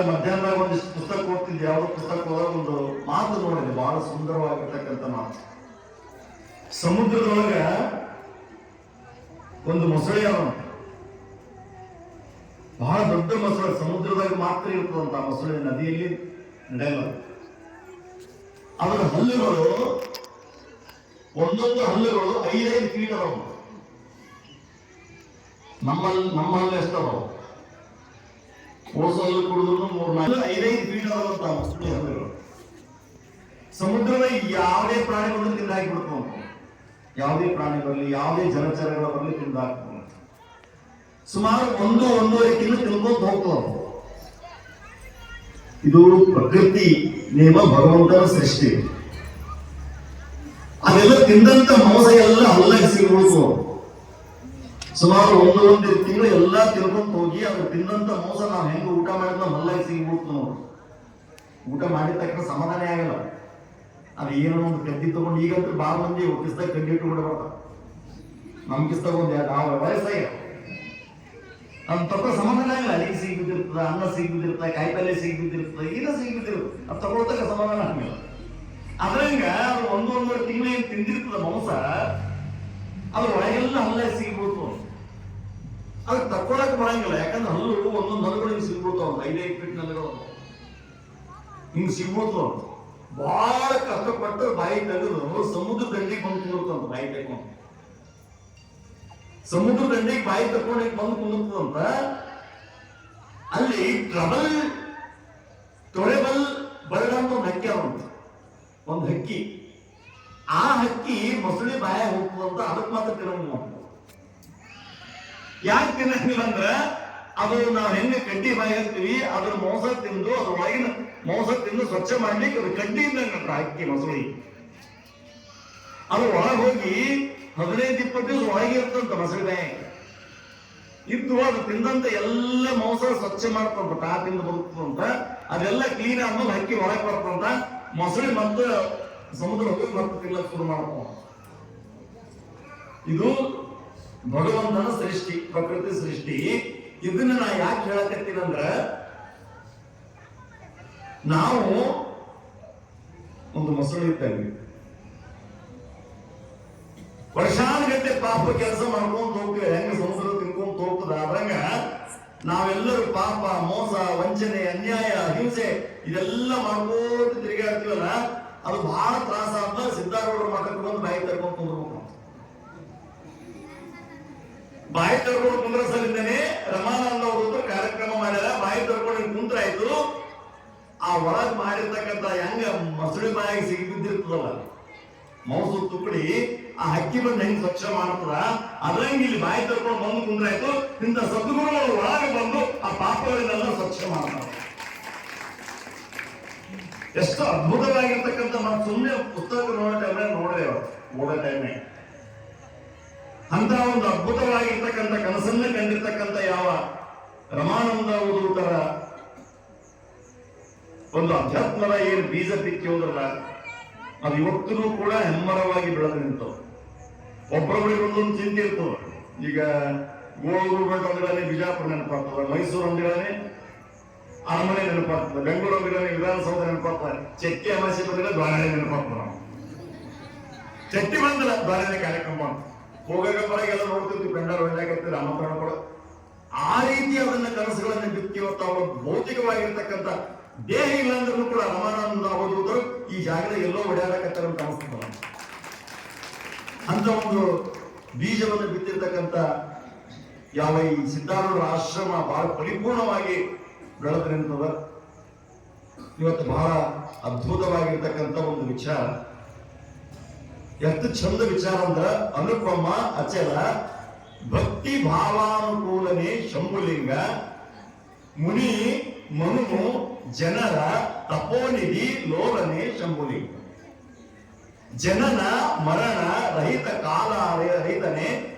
ಮಧ್ಯಾಹ್ನದಾಗ ಒಂದಿಷ್ಟು ಪುಸ್ತಕ ಓದ್ತಿದ್ದೆ. ಯಾವುದೋ ಪುಸ್ತಕ ಓದೋ ಒಂದು ಮಾತು ನೋಡಿದೆ, ಬಹಳ ಸುಂದರವಾಗಿರ್ತಕ್ಕಂಥ ಮಾತು. ಸಮುದ್ರದೊಳಗ ಒಂದು ಮೊಸಳೆ ಅವ, ಬಹಳ ದೊಡ್ಡ ಮೊಸಳೆ, ಸಮುದ್ರದಾಗ ಮಾತ್ರ ಇರ್ತದಂತ ಮೊಸಳೆ, ನದಿಯಲ್ಲಿ ನಡೆಯಲ್ಲ. ಅದರ ಹಲ್ಲುಗಳು, ಒಂದೊಂದು ಹಲ್ಲುಗಳು 5-5 ಫೀಟ್ ಅದಾವ. ನಮ್ಮಲ್ಲಿ ಎಷ್ಟದಾವ? ಓಸಲ್ಲು ಕುಡಿದ್ರು 3-4-5 ಫೀಟ್ ಅದಾವಂತ ಮೊಸಳೆ ಹಲ್ಲುಗಳು. ಸಮುದ್ರದ ಯಾವುದೇ ಪ್ರಾಣಿ ಬಂದು ತಿಂದು ಹಾಕಿಬಿಡ್ತಾವ. ಯಾವುದೇ ಪ್ರಾಣಿ ಬರಲಿ, ಯಾವುದೇ ಜಲಚರಗಳ ಬರಲಿ ತಿಂದು ಹಾಕ್ತಾವ. ಸುಮಾರು 1-1.5 ಕಿಲೋ ತಿಳ್ಕೊಂಡು ಹೋಗ್ತಾವ. ಇದು ಪ್ರಕೃತಿ ನೇಮ, ಭಗವಂತನ ಸೃಷ್ಟಿ. ಅದೆಲ್ಲ ತಿಂದಂತ ಮಾಂಸ ಎಲ್ಲ ಹಲ್ಲಾಗಿ ಸಿಗ್ಬೋದು. ಸುಮಾರು 1-1.5 ತಿಂಗಳು ಎಲ್ಲ ತಿಳ್ಕೊಂಡು ಹೋಗಿ ಅದು ತಿಂದಂತ ಮಾಂಸ ನಾವು ಹೆಂಗ ಊಟ ಮಾಡಿದ್ರೆ ಹಲ್ಲಾಗಿ ಸಿಗ್ಬೋದು. ನಾವು ಊಟ ಮಾಡಿದ ತಕ್ಷಣ ಸಮಾಧಾನ ಆಗಲ್ಲ. ಅದು ಏನೋ ಒಂದು ಕಡ್ಡಿ ತಗೊಂಡು, ಈಗಂತೂ ಬಾಳ ಮಂದಿ ಕಿಸ್ದಾಗ ಕಡ್ಡಿ ಇಟ್ಟುಕೊಂಡು ಬರ್ತಾರೆ. ನಮ್ ಕಿಸ್ದಾಗ ಒಂದು ವಯಸ್ಸಾಗ ಅದ್ ತಕ್ಕ ಸಮಾಧಾನ ಆಗಲ್ಲ. ಅಡಿಗೆ ಸಿಗ್ಬಿದ್ದಿರ್ತದ, ಅನ್ನ ಸಿಗ್ಬಿದ್ದಿರ್ತದೆ, ಕಾಯಿಪಲ್ಲೆ ಸಿಗ್ಬಿದ್ದಿರ್ತದೆ, ಏನೋ ಸಿಗ್ಬಿದ್ದಿರುತ್ತೆ. ಅದು ತಗೊಳ್ತಕ್ಕ ಸಮಾಧಾನ ಆಗಲ್ಲ. ಅದ್ರಂಗ ಅದು 1-1.5 ತಿಂಗಳು ಏನ್ ತಿಂದಿರ್ತದ ಮಾಂಸ, ಅದು ಒಳಗೆಲ್ಲ ಹಲ್ಲಾಗಿ ಸಿಗ್ಬೋದು. ಅದು ತಕ್ಕೊಳಕ್ ಬರಂಗಿಲ್ಲ. ಯಾಕಂದ್ರೆ ಹಲ್ಲು ಒಂದೊಂದು ಹಲ್ಲುಗಳು ಹಿಂಗ್ ಸಿಗ್ಬೋದು. 5-5 ಫೀಟ್ ಹಲ್ಲುಗಳು ಹಿಂಗ್ ಸಿಗ್ಬೋದು. ಬಹಳ ಕಷ್ಟಪಟ್ಟು ಬಾಯಿ ತೆಗೆದು ಸಮುದ್ರ ದಂಡಿಗೆ ಬಂದು ಕುಂದಿರ್ತಂತ. ಬಾಯಿ ತಗೊಂಡು ಸಮುದ್ರ ದಂಡಿಗೆ ಬಾಯಿ ತಗೊಂಡು ಬಂದು ಕುಂದಿರ್ತದಂತ. ಅಲ್ಲಿ ಟೊರೆಬಲ್ ಬರ್ಡ್ ಅಂತ ಒಂದು ಹಕ್ಕಿ ಅವಂತ, ಒಂದು ಹಕ್ಕಿ. ಆ ಹಕ್ಕಿ ಮೊಸಳಿ ಬಾಯ ಹೋಗ್ತದಂತ. ಅದಕ್ಕೆ ಮಾತ್ರ ತಿನ್ನಂಗಿಲ್ಲ. ಯಾಕೆ ತಿನ್ನಂಗಿಲ್ಲ ಅಂದ್ರ, ಅದು ನಾವು ಹೆಂಗೆ ಕಡ್ಡಿ ಬಾಯಿ ಹಾಕ್ತೀವಿ, ಅದ್ರ ಮಾಂಸ ತಿಂದು, ಅದ್ರ ಒಳಗಿನ ಮಾಂಸ ತಿಂದು ಸ್ವಚ್ಛ ಮಾಡ್ಲಿಕ್ಕೆ ಅದು ಕಡ್ಡಿ ಇದ್ದಂಗ ಹಕ್ಕಿ ಮೊಸಳಿ. ಅದು ಒಳಗೆ ಹೋಗಿ 15-20 ದಿವಸ ಒಳಗೆ ಇರ್ತಂತ ಮೊಸಳಿ ಬಾಯಿ ಇದ್ದು. ಅದು ತಿಂದಂತ ಎಲ್ಲ ಮಾಂಸ ಸ್ವಚ್ಛ ಮಾಡ್ತಂತ, ತಾಪಿಂದ ಬರುತ್ತಂತ. ಅದೆಲ್ಲ ಕ್ಲೀನ್ ಆದ್ಮೇಲೆ ಹಕ್ಕಿ ಒಳಗೆ ಬರ್ತಂತ. ಮೊಸಳಿ ಮತ್ತೆ ಸಮುದ್ರ ಹೋಗಿ ಮತ್ತೆ ತಿನ್ನಕ್ ಶುರು ಮಾಡ್ತಾವ. ಇದು ಭಗವಂತನ ಸೃಷ್ಟಿ, ಪ್ರಕೃತಿ ಸೃಷ್ಟಿ. ಇದನ್ನ ನಾ ಯಾಕೆ ಹೇಳಕತ್ತೀನಂದ್ರ, ನಾವು ಒಂದು ಮೊಸಳೆ ಇದ್ದಂಗೆ ವರ್ಷಾನುಗಟ್ಟೆ ಪಾಪ ಕೆಲಸ ಮಾಡ್ಕೊಂತ ಹೋಗ್ತೀವಿ. ಹೆಂಗ ಸಮುದ್ರ ತಿನ್ಕೊಂತ ಹೋಗ್ತದ, ಅದ್ರಂಗ ನಾವೆಲ್ಲರೂ ಪಾಪ, ಮೋಸ, ವಂಚನೆ, ಅನ್ಯಾಯ, ಹಿಂಸೆ ಇದೆಲ್ಲ ಮಾಡ್ಕೋತ ತಿರುಗಾಡ್ತೀವಲ್ಲ, ಅದು ಬಹಳ ತ್ರಾಸ ಅಂತ. ಸಿದ್ಧಾರೂಢರ ಮಠಕ್ಕೆ ಬಂದು ಬಾಯಿ ತರ್ಕೊಂಡು ಕುಂದ್ರಬೇಕು. ಬಾಯಿ ತರ್ಕೊಂಡು ಕುಂದ್ರ ಸಲಿಂದನೇ ರಮಾನಂದ ಅವರು ಕಾರ್ಯಕ್ರಮ ಮಾಡ್ಯಾರ. ಬಾಯಿ ತರ್ಕೊಂಡು ಕುಂತ್ರಾಯ್ತು. ಆ ಒಳಗ್ ಮಾಡಿರ್ತಕ್ಕಂಥ ಹೆಂಗ ಮೊಸಳಿ ಬಾಯಿಗೆ ಸಿಗಿಬಿದ್ದಿರ್ತದಲ್ಲ ಮಾಂಸ ತುಕ್ಕಡಿ, ಆ ಹಕ್ಕಿ ಬಂದು ಹೆಂಗ್ ಸ್ವಚ್ಛ ಮಾಡ್ತದ, ಅದ್ರಂಗ ಇಲ್ಲಿ ಬಾಯಿ ತರ್ಕೊಂಡು ಬಂದು ಕುಂದ್ರಾಯ್ತು. ಇಂಥ ಸದ್ಗುರುಗಳು ಒಳಗೆ ಬಂದು ಆ ಪಾಪಗಳನ್ನೆಲ್ಲ ಸ್ವಚ್ಛ ಮಾಡ್ತಾರೆ. ಎಷ್ಟು ಅದ್ಭುತವಾಗಿರ್ತಕ್ಕಂಥ, ನಾವು ಸುಮ್ಮನೆ ಪುಸ್ತಕ ನೋಡೋ ಟೈಮ್ನಾಗ ನೋಡ್ರಿ, ಓದೋ ಟೈಮ್ನಾಗ ಅಂತ ಒಂದು ಅದ್ಭುತವಾಗಿರ್ತಕ್ಕಂಥ ಕನಸನ್ನ ಕಂಡಿರ್ತಕ್ಕಂಥ ಯಾವ ರಮಾನಂದ ಓದುವುದರ ಒಂದು ಅಧ್ಯಾತ್ಮದ ಏನು ಬೀಜ ಬಿತ್ತಿ ಹೋದ್ರಲ್ಲ, ಅದು ಇವತ್ತೂ ಕೂಡ ಹೆಮ್ಮರವಾಗಿ ಬೆಳೆದು ನಿಂತವು. ಒಬ್ಬರೊಬ್ಬರಿಗೆ ಒಂದೊಂದು ಚಿಂತೆ ಇರ್ತವೆ. ಈಗ ಗೋಳಗುರುಬೆಟ್ಟ ಅಂದಿರಾನೆ ಬಿಜಾಪುರ ನೆನಪಾಗ್ತದೆ, ಮೈಸೂರು ಅಂದಿರಾನೆ ಅರಮನೆ ನೆನಪಾಗ್ತದೆ, ಬೆಂಗಳೂರು ಅಂದಿರಾನೆ ವಿಧಾನಸೌಧ ನೆನಪಾಗ್ತದೆ, ಚಟ್ಟಿ ಅಮಾಸೆ ಬಂದಿರ ದ್ವಾರಣೆ ನೆನಪಾಗ್ತದೆ. ನಾವು ಚಟ್ಟಿ ಬಂದಿಲ್ಲ ದ್ವಾರಣೆ ಕಾರ್ಯಕ್ರಮ ಹೋಗಾಗ ಬರಾಗೆಲ್ಲ ನೋಡ್ತಿರ್ತೀವಿ, ಪೆಂಡಾಲ್ ಹೊಂದಾಗಿರ್ತೀವಿ, ರಾಮಕರಣ ಕೂಡ ಆ ರೀತಿ ಅದನ್ನ ಕನಸುಗಳನ್ನ ಬಿತ್ತಿ ಇವತ್ತು ಅವರು ಭೌತಿಕವಾಗಿರ್ತಕ್ಕಂಥ ದೇಹ ಇಲ್ಲ ಅಂದ್ರೂ ಕೂಡ ರಮಾನಂದ ಓದುವುದರು ಈ ಜಾಗದಾಗ ಎಲ್ಲೋ ಓಡಾಡಕತ್ತಾರ ಅಂತ ಅನಿಸ್ತದ. ಅಂತ ಒಂದು ಬೀಜವನ್ನು ಬಿತ್ತಿರ್ತಕ್ಕಂಥ ಯಾವ ಈ ಸಿದ್ಧಾರೂಢರ ಆಶ್ರಮ ಬಹಳ ಪರಿಪೂರ್ಣವಾಗಿ ಬೆಳೆದು ನಿಂತದ. ಇವತ್ತು ಬಹಳ ಅದ್ಭುತವಾಗಿರ್ತಕ್ಕಂಥ ಒಂದು ವಿಚಾರ. ಎಷ್ಟು ಚಂದ ವಿಚಾರ ಅಂದ್ರ, ಅನುಪಮ ಅಚಲ ಭಕ್ತಿ ಭಾವಾನುಕೂಲನೆ ಶಂಭುಲಿಂಗ ಮುನಿ ಮನು ಜನರ ತಪೋನಿಧಿ ಲೋಲನೆ ಶಂಭುಲಿಂಗ. ಜನನ ಮರಣ ರಹಿತ ಕಾಲ ರಹಿತನೇ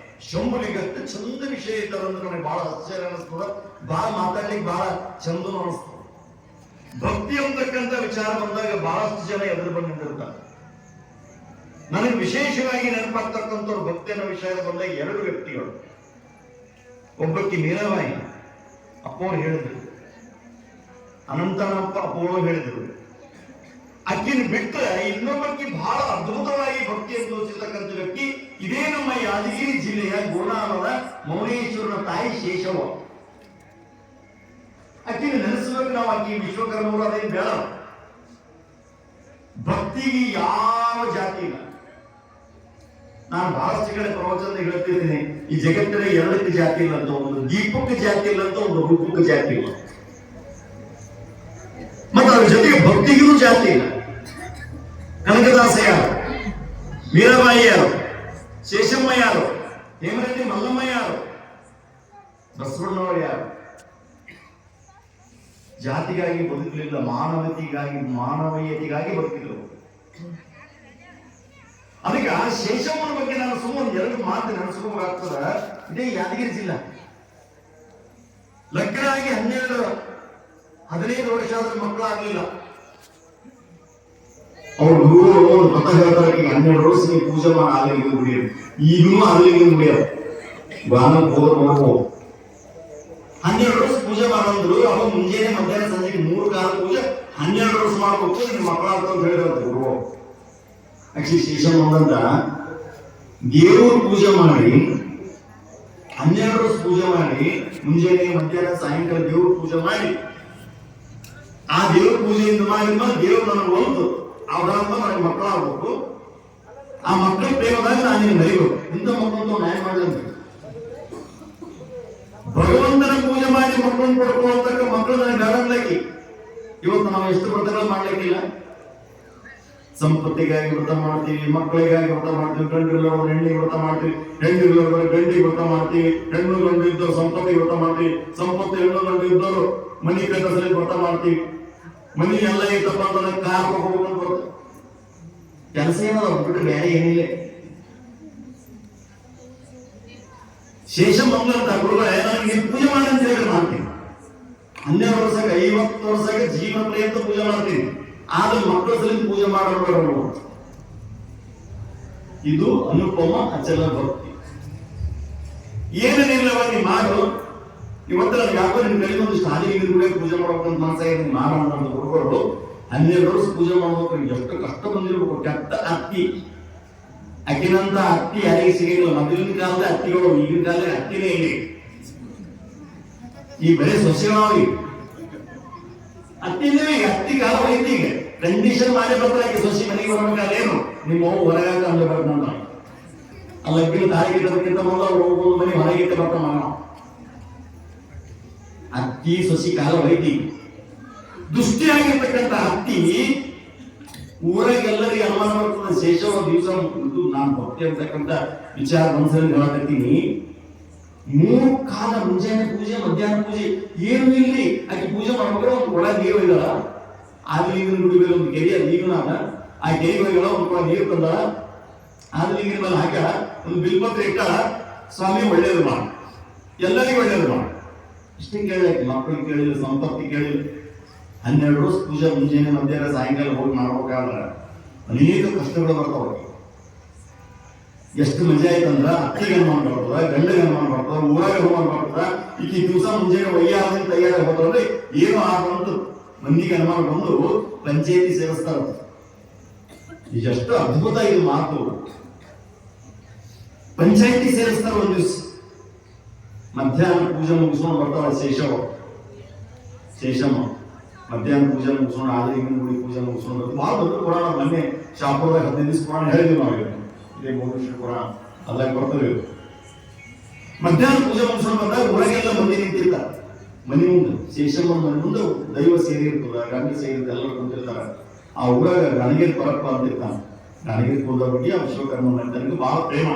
ಶಂಭುಲಿಂಗಕ್ಕೆ ಚಂದ ವಿಷಯ ಇದ್ದಾರಂದ್ರೆ ನನಗೆ ಬಹಳ ಆಶ್ಚರ್ಯ ಅನಿಸ್ತದ. ಬಹಳ ಮಾತಾಡ್ಲಿಕ್ಕೆ ಬಹಳ ಚಂದ ಅನಿಸ್ತದ. ಭಕ್ತಿ ಅಂತಕ್ಕಂಥ ವಿಚಾರ ಬಂದಾಗ ಬಹಳಷ್ಟು ಜನ ಎದುರು ಬಂದು ನಿಂತಿರ್ತಾರೆ. ನನಗೆ ವಿಶೇಷವಾಗಿ ನೆನಪಾಗ್ತಕ್ಕಂಥವ್ರು ಭಕ್ತಿಯ ವಿಷಯದ ಬಂದಾಗ 2 ವ್ಯಕ್ತಿಗಳು. ಒಬ್ಬಕ್ಕೆ ಮೀರಾಬಾಯಿ ಅಪ್ಪವ್ರು ಹೇಳಿದ್ರು, ಅನಂತನಪ್ಪ ಅಪೋಲೋ ಹೇಳಿದರು. ಅಕ್ಕಿನ ಬಿಟ್ಟರೆ ಇನ್ನೊಬ್ಬಕ್ಕೆ ಬಹಳ ಅದ್ಭುತವಾಗಿ ಭಕ್ತಿಯನ್ನು ತೋರಿಸಿರ್ತಕ್ಕಂಥ ವ್ಯಕ್ತಿ ಇದೇ ನಮ್ಮ ಯಾದಗಿರಿ ಜಿಲ್ಲೆಯ ಗೋನಾಳದ ಮೌನೇಶ್ವರನ ತಾಯಿ ಶೇಷವ್ವ. ಅಕ್ಕಿನ ನೆನೆಸಬೇಕು ನಾವು. ಅಕ್ಕಿ ವಿಶ್ವಕರ್ಮರು ಅದೇನು ಬೇಡ. ಭಕ್ತಿಗೆ ಯಾವ ಜಾತಿ ಇಲ್ಲ. ನಾನು ಬಹಳಷ್ಟು ಕಡೆ ಪ್ರವಚನ ಹೇಳ್ತಿದ್ದೀನಿ, ಈ ಜಗತ್ತಿನ ಎರಡಕ್ಕೆ ಜಾತಿ ಇಲ್ಲ ಅಂತ, ಒಂದು ದೀಪಕ್ಕೆ ಜಾತಿ ಇಲ್ಲ ಅಂತ, ಒಂದು ರೂಪಕ್ಕೆ ಜಾತಿ ಇಲ್ಲ, ಮತ್ತು ಅದ್ರ ಜೊತೆಗೆ ಭಕ್ತಿಗೂ ಜಾತಿ ಇಲ್ಲ. ಕನಕದಾಸ ಯಾರು, ಮೀರಾಬಾಯಿ ಯಾರು, ಶೇಷಮ್ಮ ಯಾರು, ಹೇಮರೆಡ್ಡಿ ಮಲ್ಲಮ್ಮ ಯಾರು, ಬಸವಣ್ಣವರು ಯಾರು? ಜಾತಿಗಾಗಿ ಬದುಕಲಿಲ್ಲ, ಮಾನವೀಯತೆಗಾಗಿ ಬದುಕಿದ್ರು. ಅದಕ್ಕೆ ಆ ಶೇಷಮ್ಮನ ಬಗ್ಗೆ ನಾನು ಸುಮ್ಮನೆ ಎರಡು ಮಾತು ನೆನೆಸ್ಕೋಬೇಕಾಗ್ತದ. ಇದೇ ಯಾದಗಿರಿ ಜಿಲ್ಲಾ. ಲಗ್ನ ಆಗಿ 15 ವರ್ಷ ಆದ್ರೆ ಮಕ್ಕಳಾಗಲಿಲ್ಲ. ಅವ್ರು ಗುರುಗಳು ಮತ ಹೇಳ್ತಾರೆ, 12 ವರ್ಷ ನೀವು ಪೂಜೆ ಮಾಡಿ ಆಗಲಿಗೆ ಮುಡಿಯೋದು, ಈಗಲೂ ಆಗಲಿಗೆ ಮುಡಿಯೋದು. ಗಾನ ಹೋದ್ರು 12 ವರ್ಷ ಪೂಜೆ ಮಾಡೋದ್ರು. ಅವಾಗ ಮುಂಜಾನೆ ಮಧ್ಯಾಹ್ನ ಸಂಜೆಗೆ 3 ಕಾಲ ಪೂಜೆ 12 ವರ್ಷ ಮಾಡ್ಬೇಕು, ನಿಮ್ ಮಕ್ಕಳಾಗ್ತ ಅಂತ ಹೇಳಿದಂತೆ ಗುರು. ಆಕ್ಚುಲಿ ಶೇಷಮ್ಮಂತ ದೇವ್ರ ಪೂಜೆ ಮಾಡಿ 12 ವರ್ಷ ಪೂಜೆ ಮಾಡಿ, ಮುಂಜಾನೆ ಮಧ್ಯಾಹ್ನ ಸಾಯಂಕಾಲ ದೇವ್ರ ಪೂಜೆ ಮಾಡಿ, ಆ ದೇವ್ರ ಪೂಜೆಯಿಂದ ಮಾಡಿದ್ಮೇಲೆ ದೇವ್ರು ನನಗೆ ಒಂದು ಅವರಂತ ನನಗೆ ಮಕ್ಕಳಾಗ್ಬೇಕು, ಆ ಮಕ್ಕಳ ಪ್ರೇಮದಾಗ ನಾನು ಮರಿಬೇಕು. ಇಂಥ ಮಕ್ಕಳಂತ ನ್ಯಾಯ ಮಾಡಲಂತ ಭಗವಂತನ ಪೂಜೆ ಮಾಡಿ ಮಕ್ಕಳನ್ನು ಪಡ್ಕೊಳ್ಳತಕ್ಕ ಮಕ್ಕಳು ನನಗೆ ಬೇಡಂದಾಗಿ ಇವತ್ತು ನಾವು ಎಷ್ಟು ವ್ರತಗಳು ಮಾಡ್ಲಿಕ್ಕಿಲ್ಲ. ಸಂಪತ್ತಿಗಾಗಿ ವ್ರತ ಮಾಡ್ತೀವಿ, ಮಕ್ಕಳಿಗಾಗಿ ವ್ರತ ಮಾಡ್ತೀವಿ, ಗಂಡಿಲ್ಲವರು ಹೆಣ್ಣಿಗೆ ವ್ರತ ಮಾಡ್ತೀವಿ, ಹೆಣ್ಣಿಲ್ಲವರು ಗಂಡಿಗೆ ವ್ರತ ಮಾಡ್ತೀವಿ, ಹೆಣ್ಣು ಗಂಡು ಇದ್ದವರು ಸಂಪತ್ತಿಗೆ ವ್ರತ ಮಾಡ್ತೀವಿ, ಸಂಪತ್ತು ಹೆಣ್ಣು ಗಂಡು ಇದ್ದವರು ಮನಿ ಕಟ್ಟಿಸಲಿಕ್ಕೆ ವ್ರತ ಮಾಡ್ತೀವಿ. ಮನಿ ಎಲ್ಲ ಐತಪ್ಪ ಅಂತಂದ್ರೆ ಕಾರ್ ಹೋಗ್ಬೇಕಂತ ಬರುತ್ತೆ. ಕೆಲಸ ಏನದ ಬಿಟ್ಟು ಬೇರೆ ಏನಿಲ್ಲ. ಶೇಷಮಂಗಲ ಗುರುಗಳೇ ನನಗೆ ಪೂಜೆ ಮಾಡಿ ಅಂತ ಹೇಳಿ ಮಾಡ್ತೀನಿ. 12 ವರ್ಷಕ್ಕೆ 50 ವರ್ಷಕ್ಕೆ ಜೀವನ ಪರ್ಯಂತ ಪೂಜೆ ಮಾಡ್ತೀನಿ. ಆದ್ರೆ ಮಕ್ಕಳ ಸಲಿಂದ ಪೂಜೆ ಮಾಡಬೇಕು. ಇದು ಅನುಪಮ ಅಚಲ ಭಕ್ತಿ. ಏನೇನಿಲ್ಲವ ನೀ ಮಾಡು. ಇವತ್ತು ನನಗೆ ಯಾಕೋ ನಿನ್ ಕಡೆ ಒಂದಿಷ್ಟು ಹಾಲಿಗೆ ಪೂಜೆ ಮಾಡ್ಬೇಕಂತ ಮನಸ್ಸಾಗಿ ಮಾಡೋಣ ಅಂತ ಹುಡುಗರು 12 ವರ್ಷ ಪೂಜೆ ಮಾಡ್ಬೇಕು. ಎಷ್ಟು ಕಷ್ಟ ಬಂದಿರ್ಬೇಕು. ಕೆಟ್ಟ ಅತ್ತಿ, ಅಕ್ಕಿನಂತ ಅತ್ತಿ ಯಾರಿಗೆ ಸಿಗಿಲ್ಲ. ಮೊದಲಿನ ಕಾಲದ ಅತ್ತಿಗಳು, ಈಗಿನ ಕಾಲದ ಅತ್ತಿನೇ ಇಲ್ಲಿ. ಈ ಬರೀ ಸೊಸೆಗಳಾವಿ ಅತ್ತಿನೇ ಅತ್ತಿ ಕಾಲ ಹೋಯ್ತು. ಈಗ ಕಂಡೀಷನ್ ಮಾಡಿ ಬರ್ತಾರೆ, ಸೊಸಿ ಮನೆಗೆ ಬರ್ಬೇಕಾದೇನು ನಿಮ್ಮ ಹೊರಗಾಗ ಅಂದ್ರೆ ಬರ್ತಾನ. ಅಲ್ಲ ತಾಯಿಗಿಟ್ಟದಕ್ಕಿಂತ ಮೊದಲು ಅವ್ರು ಹೋಗೋದು ಮನೆ ಹೊರಗಿಟ್ಟು ಬರ್ತಾನ. ಅತ್ತಿ ಸೊಸಿ ಕಾಲ ಹೋಯ್ತಿ. ದುಷ್ಟಿಯಾಗಿರ್ತಕ್ಕಂಥ ಅತ್ತಿ ಊರಾಗೆಲ್ಲರಿಗೆ ಅನುಮಾನ ಬರ್ತದೆ. ಶೇಷವ ದಿವಸ ನಾನು ಭಕ್ತಿ ಅಂತಕ್ಕಂಥ ವಿಚಾರ ಮನಸ್ಸಲ್ಲಿ ಹೇಳಕತ್ತೀನಿ. 3 ಕಾಲ ಮುಂಜಾನೆ ಪೂಜೆ, ಮಧ್ಯಾಹ್ನ ಪೂಜೆ, ಏನು ಇಲ್ಲಿ ಆಕೆ ಪೂಜೆ ಮಾಡ್ಬೇಕಾದ್ರೆ ಒಂದು ಕೊಡ ನೀರು ಇದ್ದಾಳ. ಆದಲಿಂಗನ ಗುಡಿ ಮೇಲೆ ಒಂದು ಕೆರೆ, ಅದು ಈಗನ ಅದ. ಆ ಕೆರೆಗೆ ಹೋಗಿಲ್ಲ, ಒಂದು ಕೊಡ ನೀರು ತಂದ, ಆದಲಿಂಗನ ಮೇಲೆ ಹಾಕ್ಯಾಳ, ಒಂದು ಬಿಲ್ಪತ್ರ ಇಟ್ಟಾಳ. ಸ್ವಾಮಿ ಒಳ್ಳೇದು ಮಾಡ, ಎಲ್ಲರಿಗೂ ಒಳ್ಳೇದು ಮಾಡ. ಇಷ್ಟೇ ಕೇಳಕ್ಕೆ ಮಕ್ಕಳಿಗೆ ಕೇಳಿಲ್ಲ, ಸಂಪತ್ತಿ ಕೇಳಿಲ್ಲ. 12 ವರ್ಷ ಪೂಜೆ ಮುಂಜಾನೆ ಮಧ್ಯಾಹ್ನ ಸಾಯಂಕಾಲ ಹೋಗಿ ಮಾಡ್ಬೇಕಾದ್ರೆ ಅನೇಕ ಕಷ್ಟಗಳು ಬರ್ತಾವ. ಎಷ್ಟು ಮಜಾ ಆಯ್ತಂದ್ರ ಅತ್ತಿಗೆ ಅನುಮಾನ ಬರ್ತದ, ಗಂಡಿಗೆ ಅನುಮಾನ ಬರ್ತದ, ಊರಾಗ ಅನುಮಾನ ಬರ್ತದ. ಈಗ ದಿವಸ ಮುಂಜಾನೆ ವಯ್ಯಾದ ತಯಾರಿ ಹೋದ್ರೆ ಏನು ಬಂತು ಮಂದಿಗೆ ಅನುಮಾನ ಬಂದು ಪಂಚಾಯತಿ ಸೇರಿಸ್ತಾರ. ಎಷ್ಟು ಅದ್ಭುತ ಇದು ಮಾತು. ಪಂಚಾಯತಿ ಸೇರಿಸ್ತಾರ. ಒಂದ್ ದಿವ್ಸ ಮಧ್ಯಾಹ್ನ ಪೂಜೆ ಮುಗಿಸ್ಕೊಂಡು ಬರ್ತಾವ ಶೇಷಮ್ಮ. ಮಧ್ಯಾಹ್ನ ಪೂಜೆ ಮುಗಿಸ್ಕೊಂಡು ಆದಲಿಂಗನ ಗುಡಿ ಪೂಜೆ ಮುಗಿಸ್ಕೊಂಡು ಭಾಳ ದೊಡ್ಡ ಪುರಾಣ. ಮೊನ್ನೆ ಶಾಪುರದಾಗ 15 ದಿವಸ ಪುರಾಣ ಹೇಳಿದ್ವಿ ನಾವು. ಇದೇ ಮೌನೇಶ್ವರ ಪುರಾಣ ಅದಾಗ ಬರ್ತವೆ. ಮಧ್ಯಾಹ್ನ ಪೂಜೆ ಮುಗಿಸ್ಕೊಂಡು ಬಂದಾಗ ಊರಾಗೆಲ್ಲ ಮಂದಿ ನಿಂತಿರ್ತ. ಮನೆ ಮುಂದೆ ಶೇಷಮ್ಮನ ಮನೆ ಮುಂದೆ ದೈವ ಸೇರಿ ಇರ್ತದ, ಗಂಗೆ ಸೇರಿ ಎಲ್ಲರೂ ಕುಂತಿರ್ತಾರ. ಆ ಊರಾಗ ಗಣಗಿರಿ ಪರಪ್ಪ ಅಂತಿರ್ತಾನ. ಗಣಗಿರಿ ಕುಂದ ಬಗ್ಗೆ ಆ ವಿಶ್ವಕರ್ಮ ತನಗೆ ಬಹಳ ಪ್ರೇಮ.